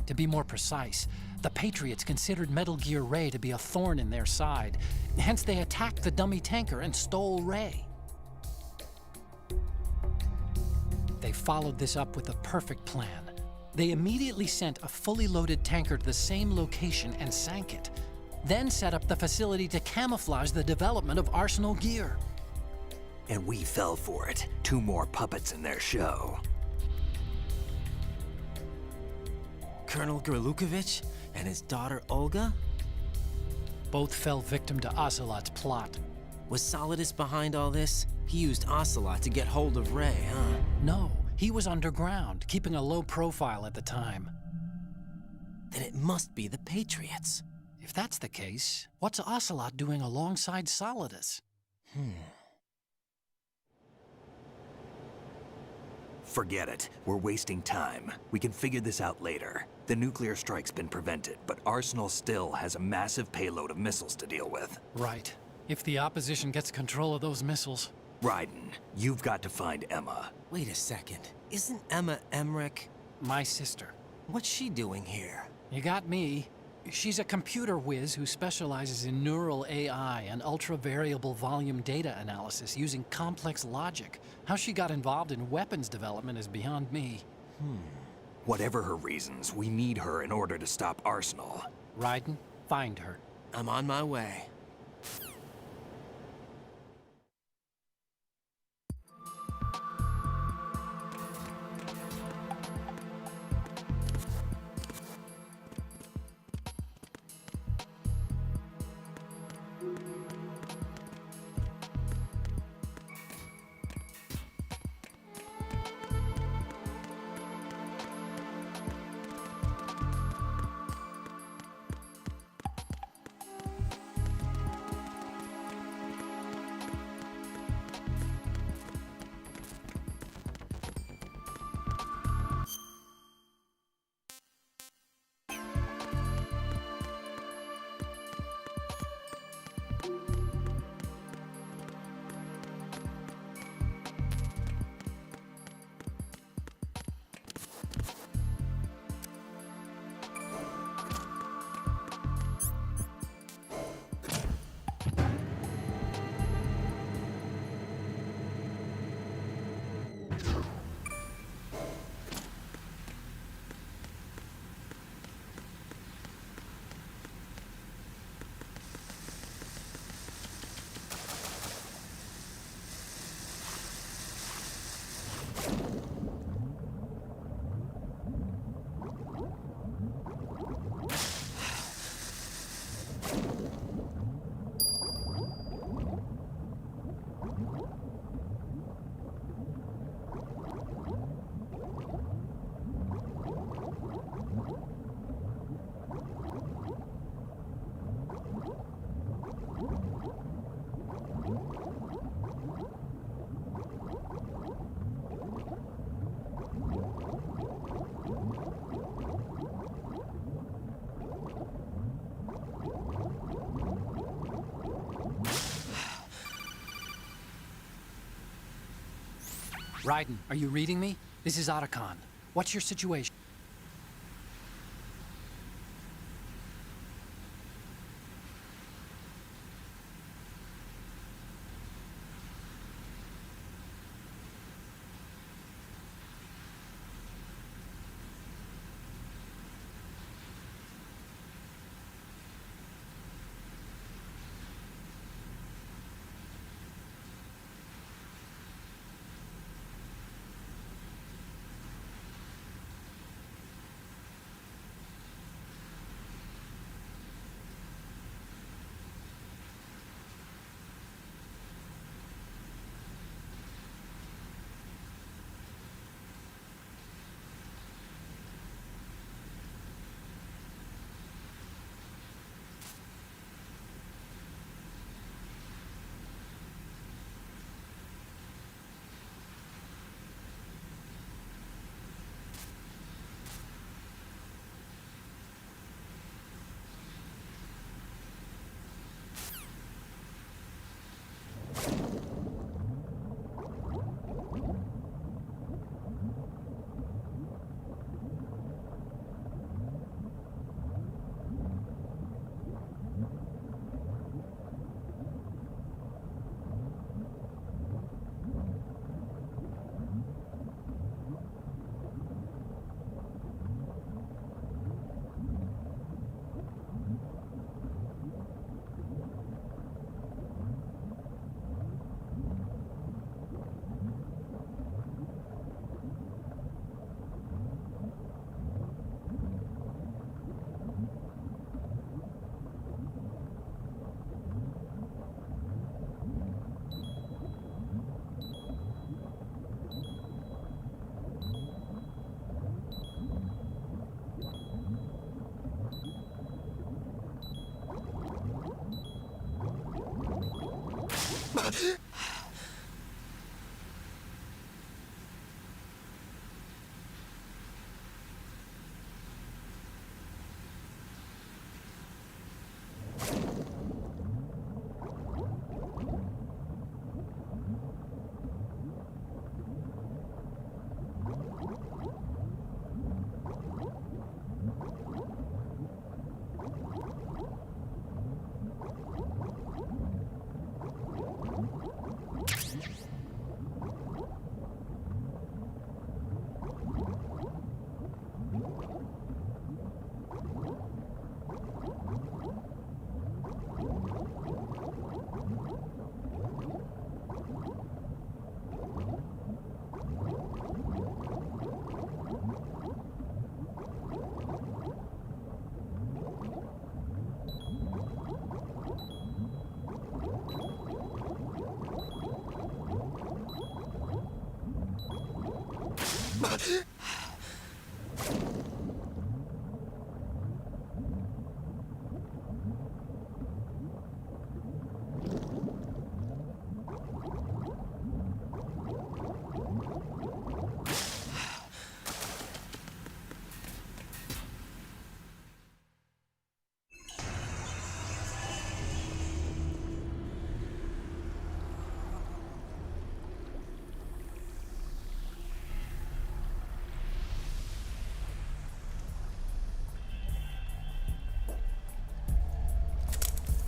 To be more precise, the Patriots considered Metal Gear Ray to be a thorn in their side. Hence, they attacked the dummy tanker and stole Ray. They followed this up with a perfect plan. They immediately sent a fully loaded tanker to the same location and sank it. Then set up the facility to camouflage the development of Arsenal Gear. And we fell for it. 2 more puppets in their show. Colonel Gerlukovich and his daughter Olga? Both fell victim to Ocelot's plot. Was Solidus behind all this? He used Ocelot to get hold of Ray, huh? No, he was underground, keeping a low profile at the time. Then it must be the Patriots. If that's the case, what's Ocelot doing alongside Solidus? Forget it. We're wasting time. We can figure this out later. The nuclear strike's been prevented, but Arsenal still has a massive payload of missiles to deal with. Right. If the opposition gets control of those missiles. Raiden, you've got to find Emma. Wait a second. Isn't Emma Emmerich? My sister. What's she doing here? You got me. She's a computer whiz who specializes in neural AI and ultra-variable volume data analysis using complex logic. How she got involved in weapons development is beyond me. Whatever her reasons, we need her in order to stop Arsenal. Raiden, find her. I'm on my way. Raiden, are you reading me? This is Otacon. What's your situation?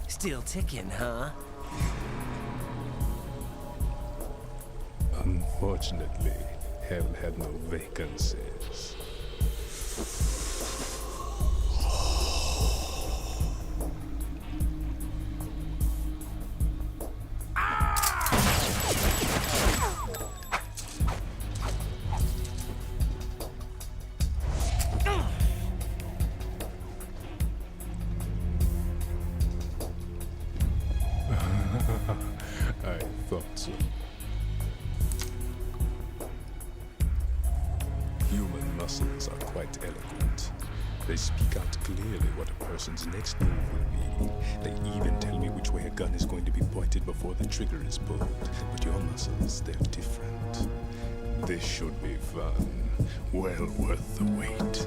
Still ticking, huh? Unfortunately, hell had no vacancies. I thought so. Human muscles are quite eloquent. They speak out clearly what a person's next move will be. They even tell me which way a gun is going to be pointed before the trigger is pulled. But your muscles, they're different. This should be fun. Well worth the wait.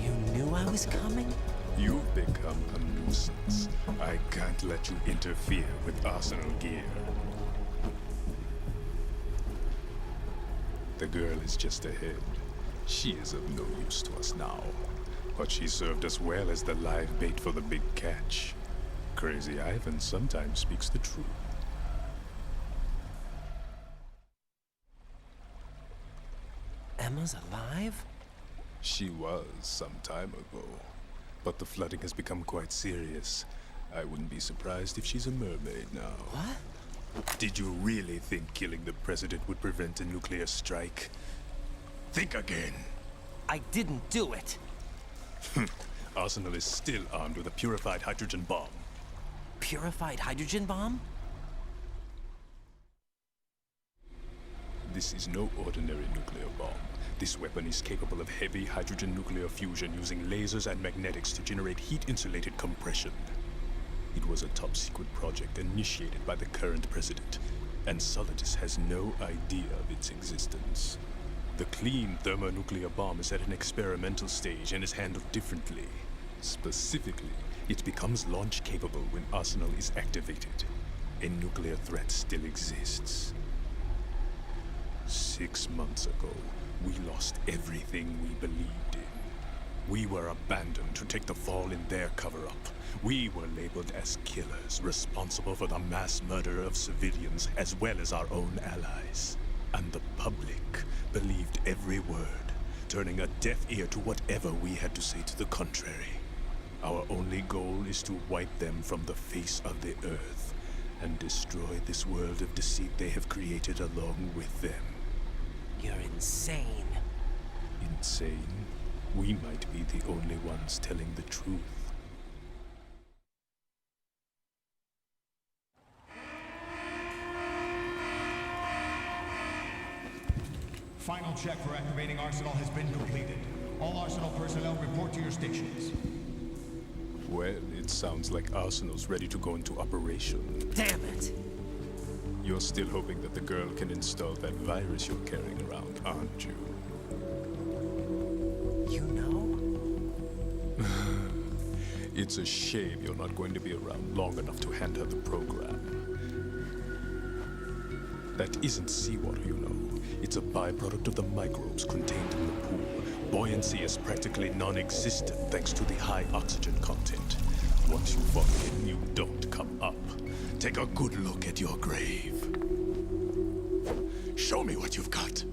You knew I was coming? You've become a nuisance. I can't let you interfere with Arsenal gear. The girl is just ahead. She is of no use to us now. But she served us well as the live bait for the big catch. Crazy Ivan sometimes speaks the truth. Emma's alive? She was some time ago. But the flooding has become quite serious. I wouldn't be surprised if she's a mermaid now. What? Did you really think killing the president would prevent a nuclear strike? Think again. I didn't do it. Arsenal is still armed with a purified hydrogen bomb. Purified hydrogen bomb? This is no ordinary nuclear bomb. This weapon is capable of heavy hydrogen nuclear fusion using lasers and magnetics to generate heat-insulated compression. It was a top-secret project initiated by the current president, and Solidus has no idea of its existence. The clean thermonuclear bomb is at an experimental stage and is handled differently. Specifically, it becomes launch-capable when Arsenal is activated. A nuclear threat still exists. 6 months ago, we lost everything we believed in. We were abandoned to take the fall in their cover-up. We were labeled as killers, responsible for the mass murder of civilians as well as our own allies. And the public believed every word, turning a deaf ear to whatever we had to say to the contrary. Our only goal is to wipe them from the face of the earth and destroy this world of deceit they have created along with them. You're insane. Insane? We might be the only ones telling the truth. Final check for activating Arsenal has been completed. All Arsenal personnel report to your stations. Well, it sounds like Arsenal's ready to go into operation. Damn it! You're still hoping that the girl can install that virus you're carrying around, aren't you? You know? It's a shame you're not going to be around long enough to hand her the program. That isn't seawater, you know. It's a byproduct of the microbes contained in the pool. Buoyancy is practically non-existent thanks to the high oxygen content. Once you fall in, you don't come up. Take a good look at your grave. Show me what you've got.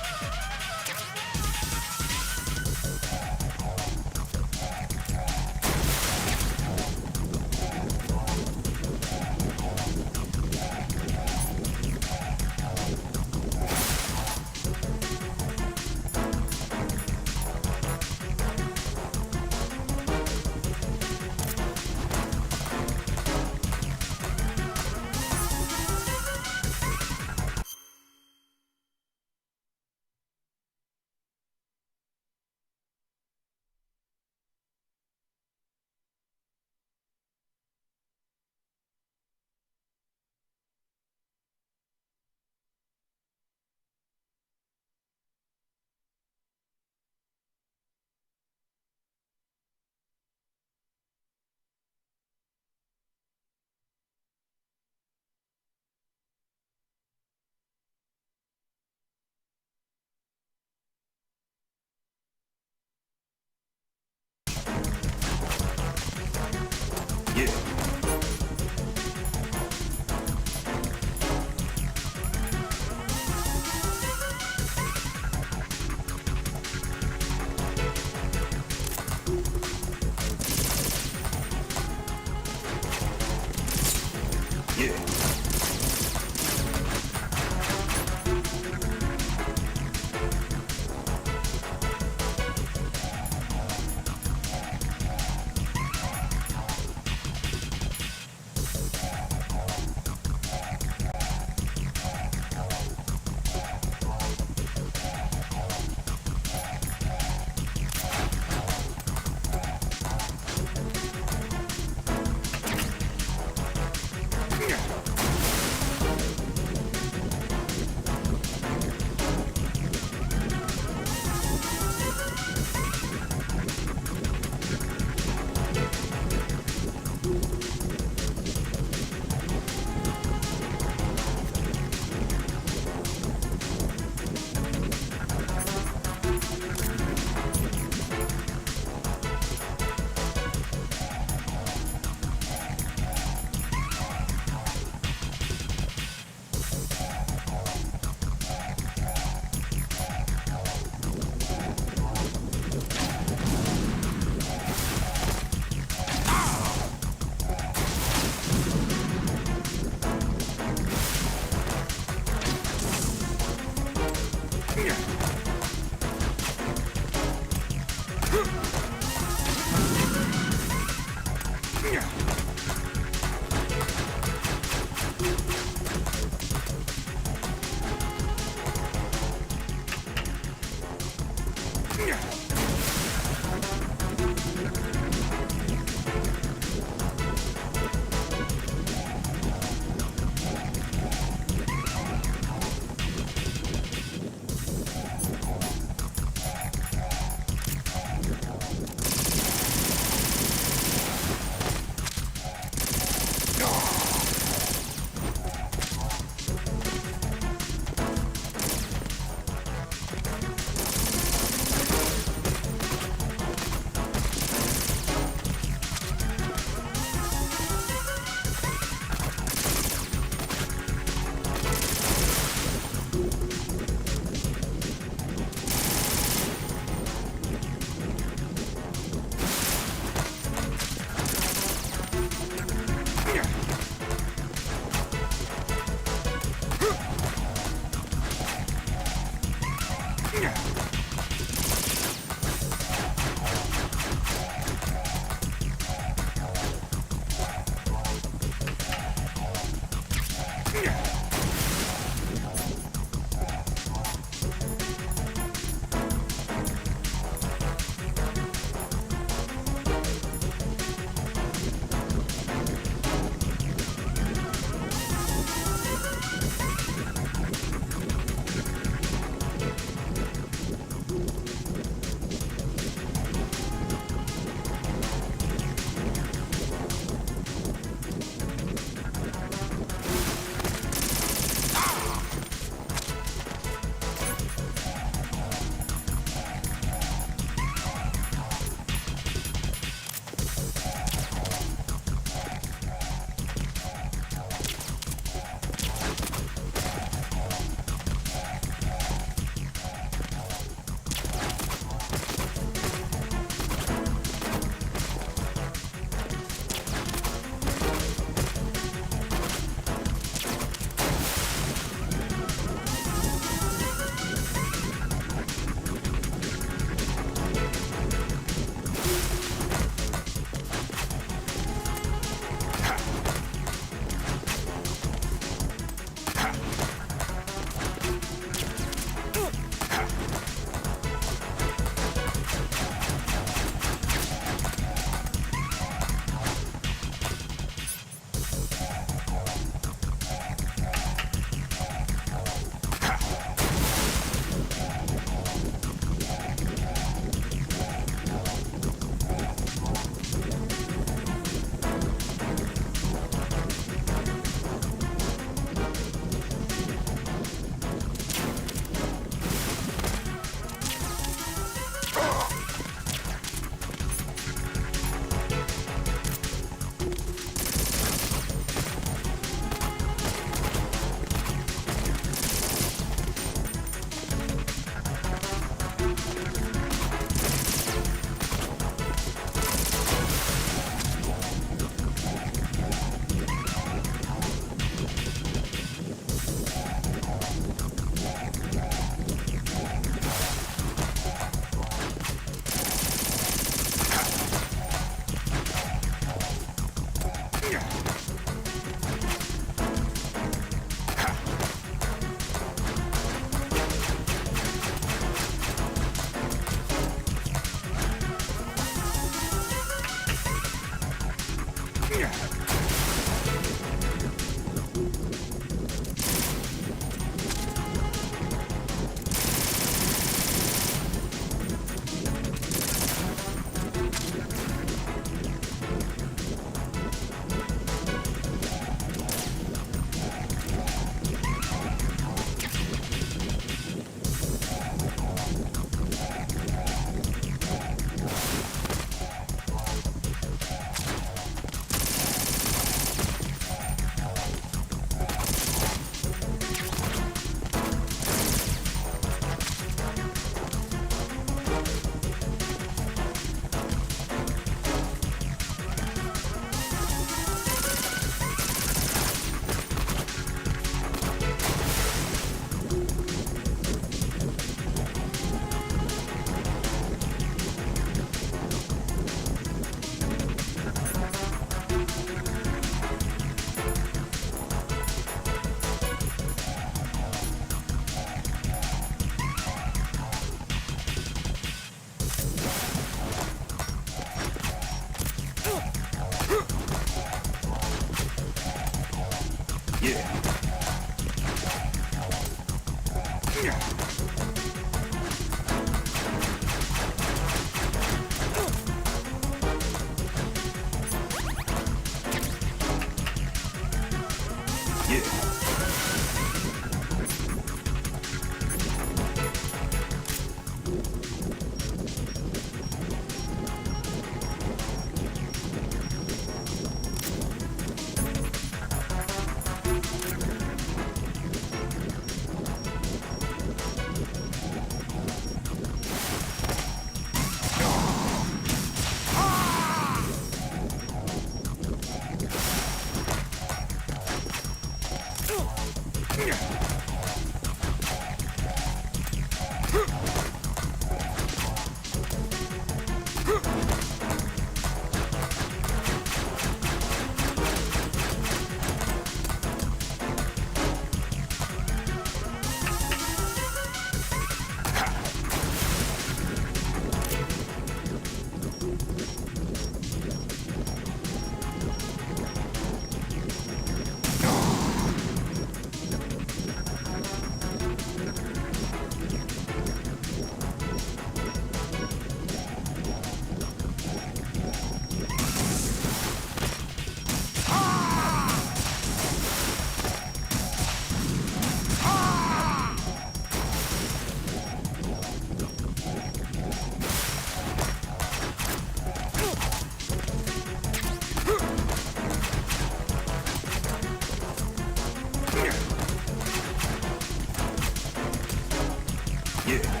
Take this.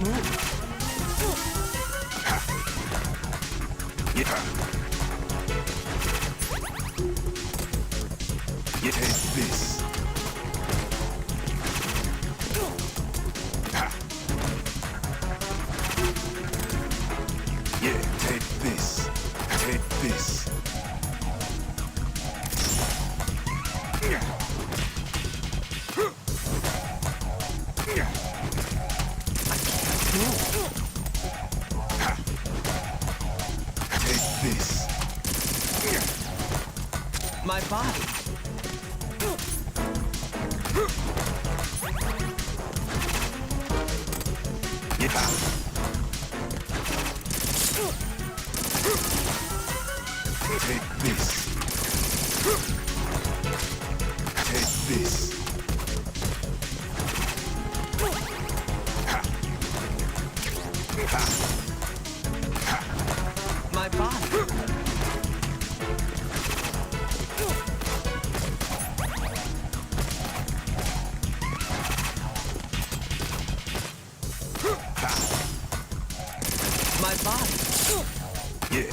move. Yeah. You take this. Yeah, take this. Take this. Take this. My body. Yeah. Take this. Take this. My body. My body. Yeah.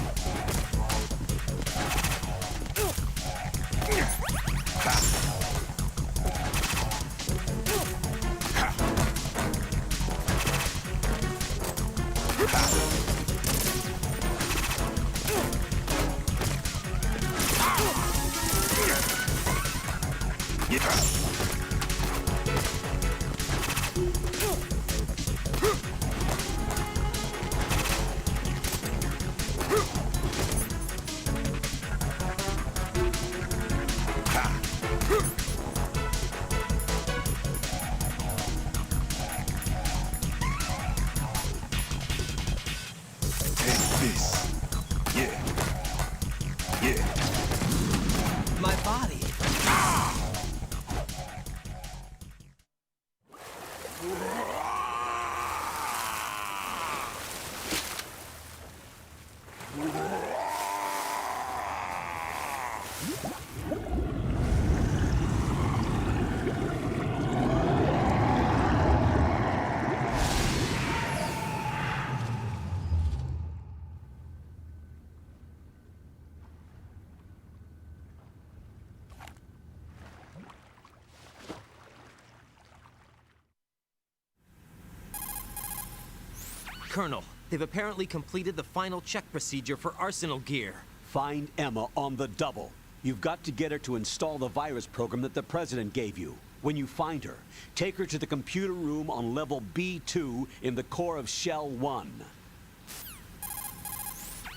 My body. Colonel, they've apparently completed the final check procedure for Arsenal gear. Find Emma on the double. You've got to get her to install the virus program that the President gave you. When you find her, take her to the computer room on level B2 in the core of Shell 1.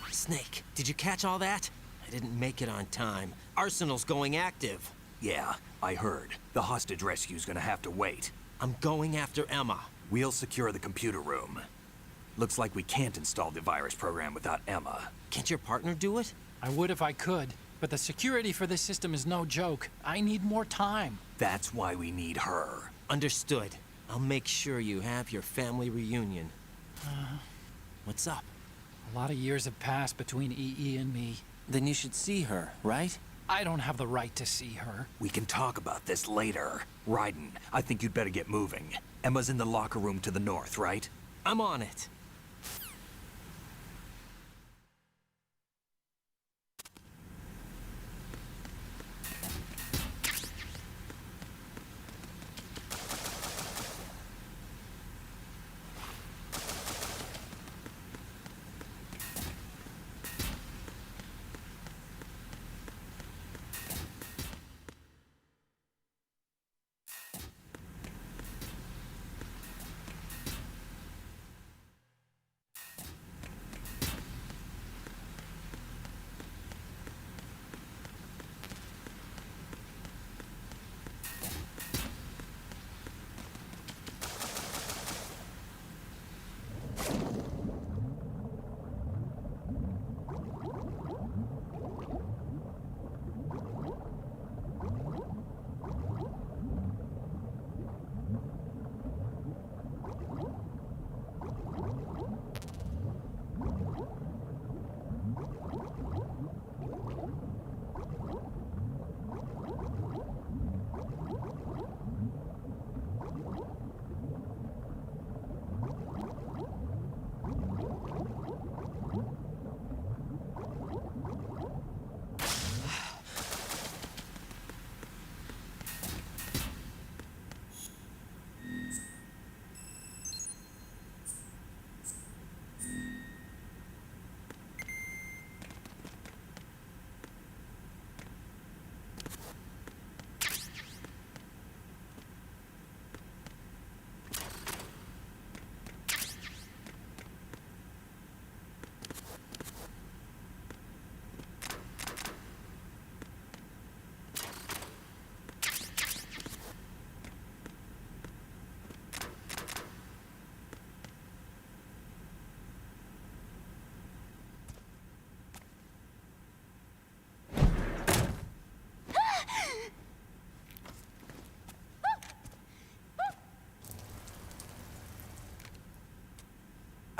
Snake, did you catch all that? I didn't make it on time. Arsenal's going active. Yeah, I heard. The hostage rescue's gonna have to wait. I'm going after Emma. We'll secure the computer room. Looks like we can't install the virus program without Emma. Can't your partner do it? I would if I could, but the security for this system is no joke. I need more time. That's why we need her. Understood. I'll make sure you have your family reunion. What's up? A lot of years have passed between EE and me. Then you should see her, right? I don't have the right to see her. We can talk about this later. Raiden, I think you'd better get moving. Emma's in the locker room to the north, right? I'm on it.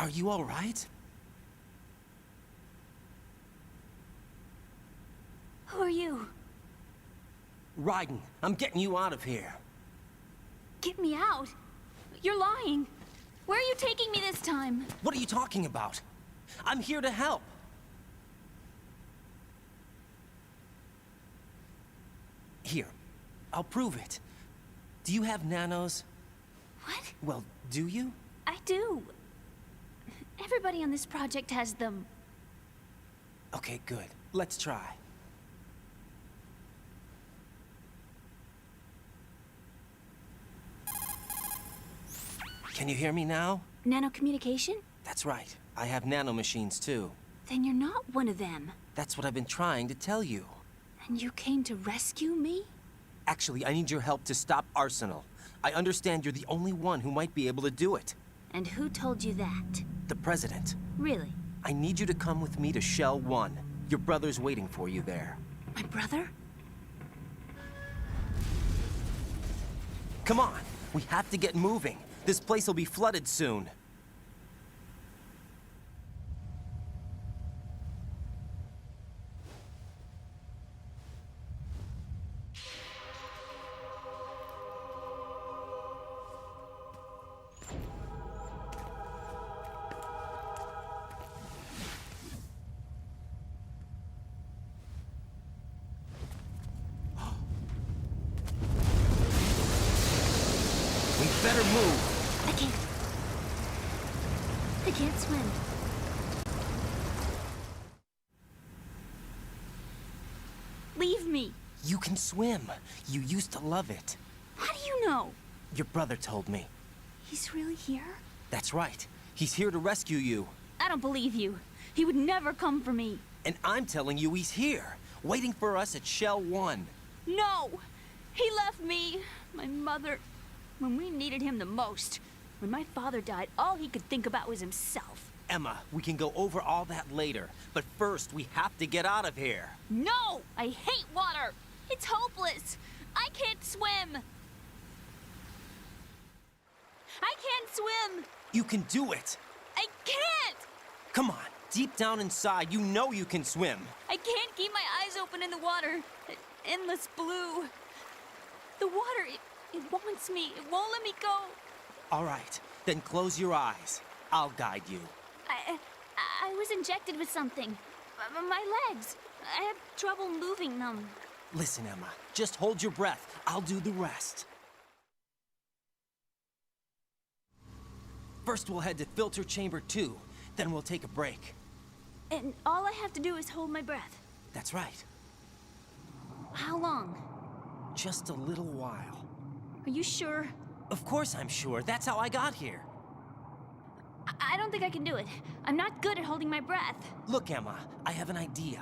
Are you all right? Who are you? Raiden, I'm getting you out of here. Get me out. You're lying. Where are you taking me this time? What are you talking about? I'm here to help. Here, I'll prove it. Do you have nanos? What? Well, do you? I do. Everybody on this project has them. Okay, good. Let's try. Can you hear me now? Nanocommunication? That's right. I have nanomachines too. Then you're not one of them. That's what I've been trying to tell you. And you came to rescue me? Actually, I need your help to stop Arsenal. I understand you're the only one who might be able to do it. And who told you that? The President. Really? I need you to come with me to Shell 1. Your brother's waiting for you there. My brother? Come on! We have to get moving. This place will be flooded soon. We better move. I can't swim. Leave me. You can swim. You used to love it. How do you know? Your brother told me. He's really here? That's right. He's here to rescue you. I don't believe you. He would never come for me. And I'm telling you he's here, waiting for us at Shell 1. No! He left me, my mother, when we needed him the most. When my father died, all he could think about was himself. Emma, we can go over all that later. But first, we have to get out of here. No! I hate water! It's hopeless! I can't swim! I can't swim! You can do it. I can't! Come on, deep down inside, you know you can swim. I can't keep my eyes open in the water. Endless blue. The water, it wants me. It won't let me go. All right, then close your eyes. I'll guide you. I was injected with something. My legs. I have trouble moving them. Listen, Emma, just hold your breath. I'll do the rest. First, we'll head to Filter Chamber 2. Then we'll take a break. And all I have to do is hold my breath. That's right. How long? Just a little while. Are you sure? Of course I'm sure. That's how I got here. I don't think I can do it. I'm not good at holding my breath. Look, Emma, I have an idea.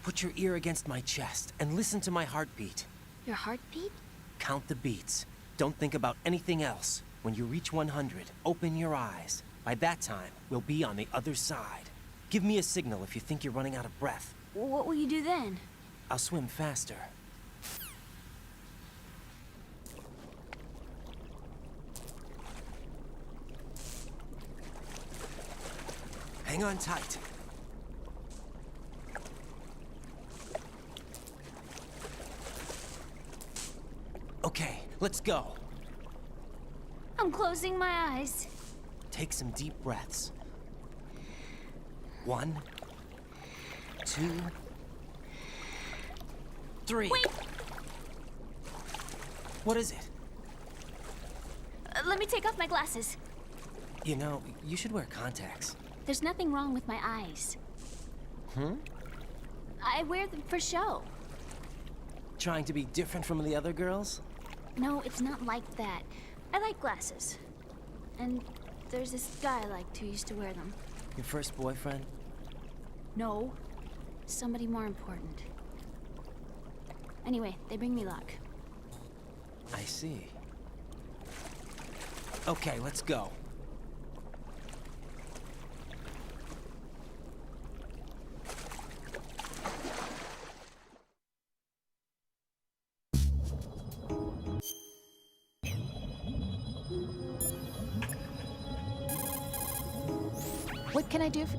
Put your ear against my chest and listen to my heartbeat. Your heartbeat? Count the beats. Don't think about anything else. When you reach 100, open your eyes. By that time, we'll be on the other side. Give me a signal if you think you're running out of breath. What will you do then? I'll swim faster. Hang on tight. Okay, let's go. I'm closing my eyes. Take some deep breaths. 1, 2, 3. Wait! What is it? Let me take off my glasses. You know, you should wear contacts. There's nothing wrong with my eyes. I wear them for show. Trying to be different from the other girls? No, it's not like that. I like glasses. And there's this guy I liked who used to wear them. Your first boyfriend? No. Somebody more important. Anyway, they bring me luck. I see. Okay, let's go. What can I do for...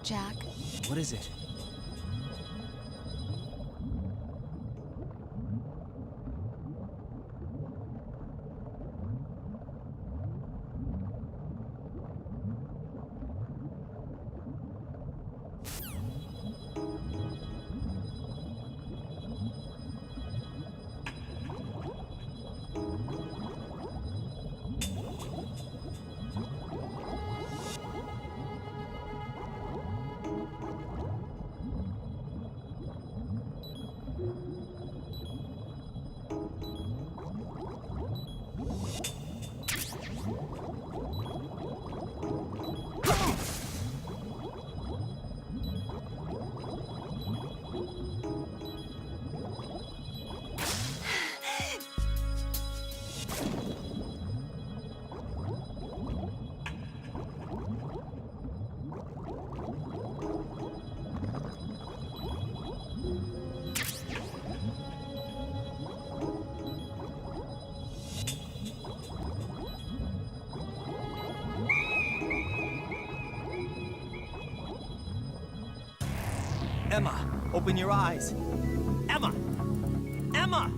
Jack? What is it? Emma, open your eyes. Emma! Emma!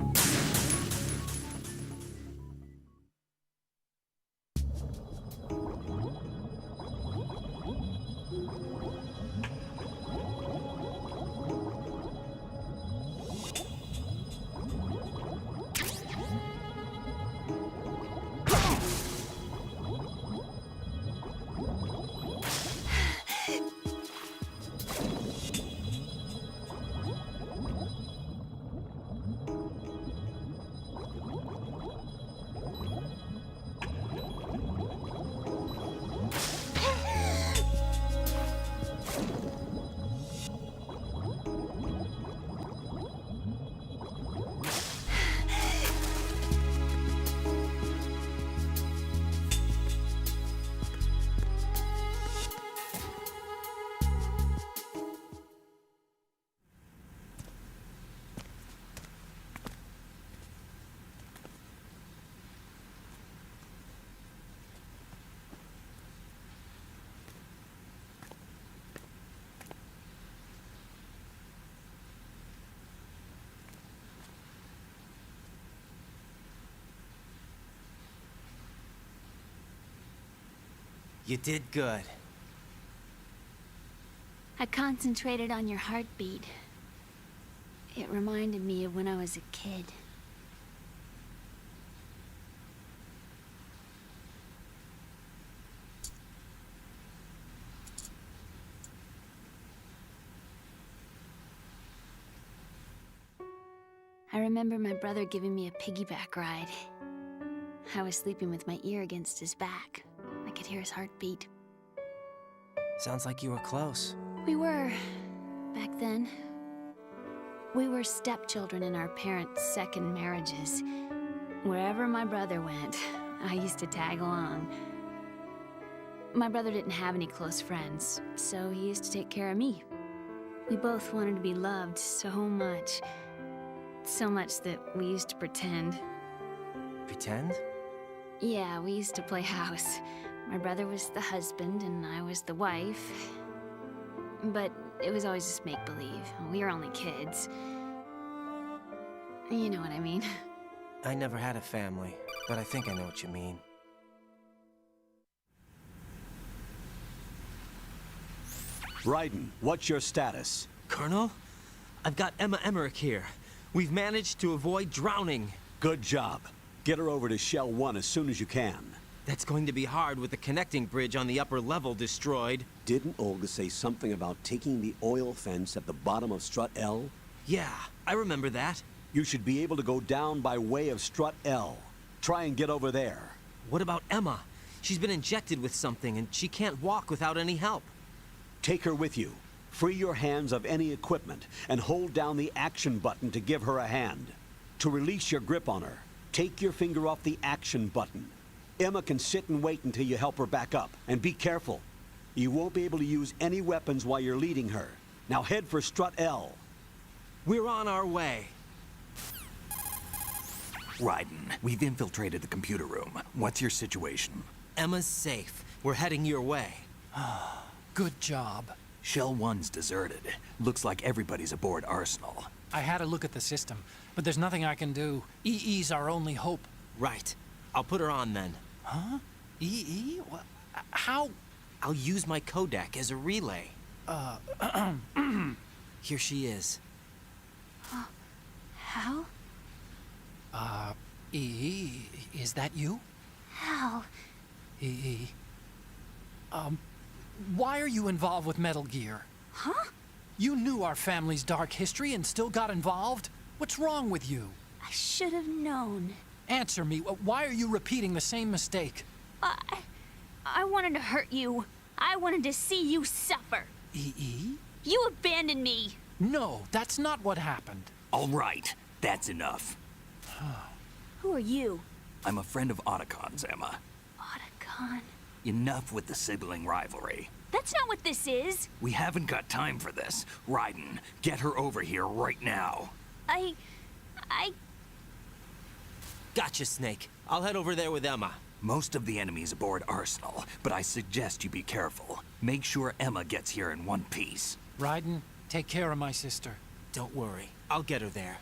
You did good. I concentrated on your heartbeat. It reminded me of when I was a kid. I remember my brother giving me a piggyback ride. I was sleeping with my ear against his back. I could hear his heartbeat. Sounds like you were close. We were, back then. We were stepchildren in our parents' second marriages. Wherever my brother went, I used to tag along. My brother didn't have any close friends, so he used to take care of me. We both wanted to be loved so much. So much that we used to pretend. Pretend? Yeah, we used to play house. My brother was the husband and I was the wife. But it was always just make-believe. We were only kids. You know what I mean. I never had a family, but I think I know what you mean. Raiden, what's your status? Colonel? I've got Emma Emmerich here. We've managed to avoid drowning. Good job. Get her over to Shell 1 as soon as you can. That's going to be hard with the connecting bridge on the upper level destroyed. Didn't Olga say something about taking the oil fence at the bottom of Strut L? Yeah, I remember that. You should be able to go down by way of Strut L. Try and get over there. What about Emma? She's been injected with something and she can't walk without any help. Take her with you. Free your hands of any equipment and hold down the action button to give her a hand. To release your grip on her, take your finger off the action button. Emma can sit and wait until you help her back up. And be careful. You won't be able to use any weapons while you're leading her. Now head for Strut L. We're on our way. Raiden, we've infiltrated the computer room. What's your situation? Emma's safe. We're heading your way. Good job. Shell 1's deserted. Looks like everybody's aboard Arsenal. I had a look at the system, but there's nothing I can do. EE's our only hope. Right. I'll put her on then. Huh? EE? What? How? I'll use my Kodak as a relay. Here she is. Hal? EE, is that you? Hal? EE. Why are you involved with Metal Gear? Huh? You knew our family's dark history and still got involved? What's wrong with you? I should have known. Answer me. Why are you repeating the same mistake? I wanted to hurt you. I wanted to see you suffer. EE? You abandoned me. No, that's not what happened. All right, that's enough. Who are you? I'm a friend of Otacon's, Emma. Otacon? Enough with the sibling rivalry. That's not what this is. We haven't got time for this. Raiden, get her over here right now. I... Gotcha, Snake. I'll head over there with Emma. Most of the enemy's aboard Arsenal, but I suggest you be careful. Make sure Emma gets here in one piece. Raiden, take care of my sister. Don't worry. I'll get her there.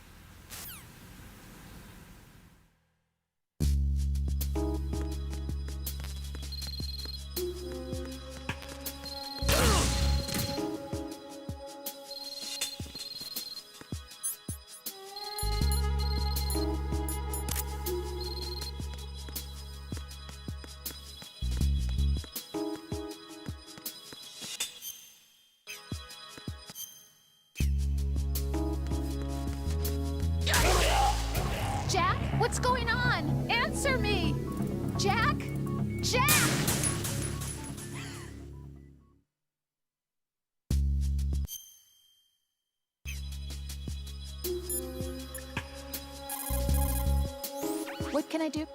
Jack, what's going on? Answer me! Jack? Jack! What can I do?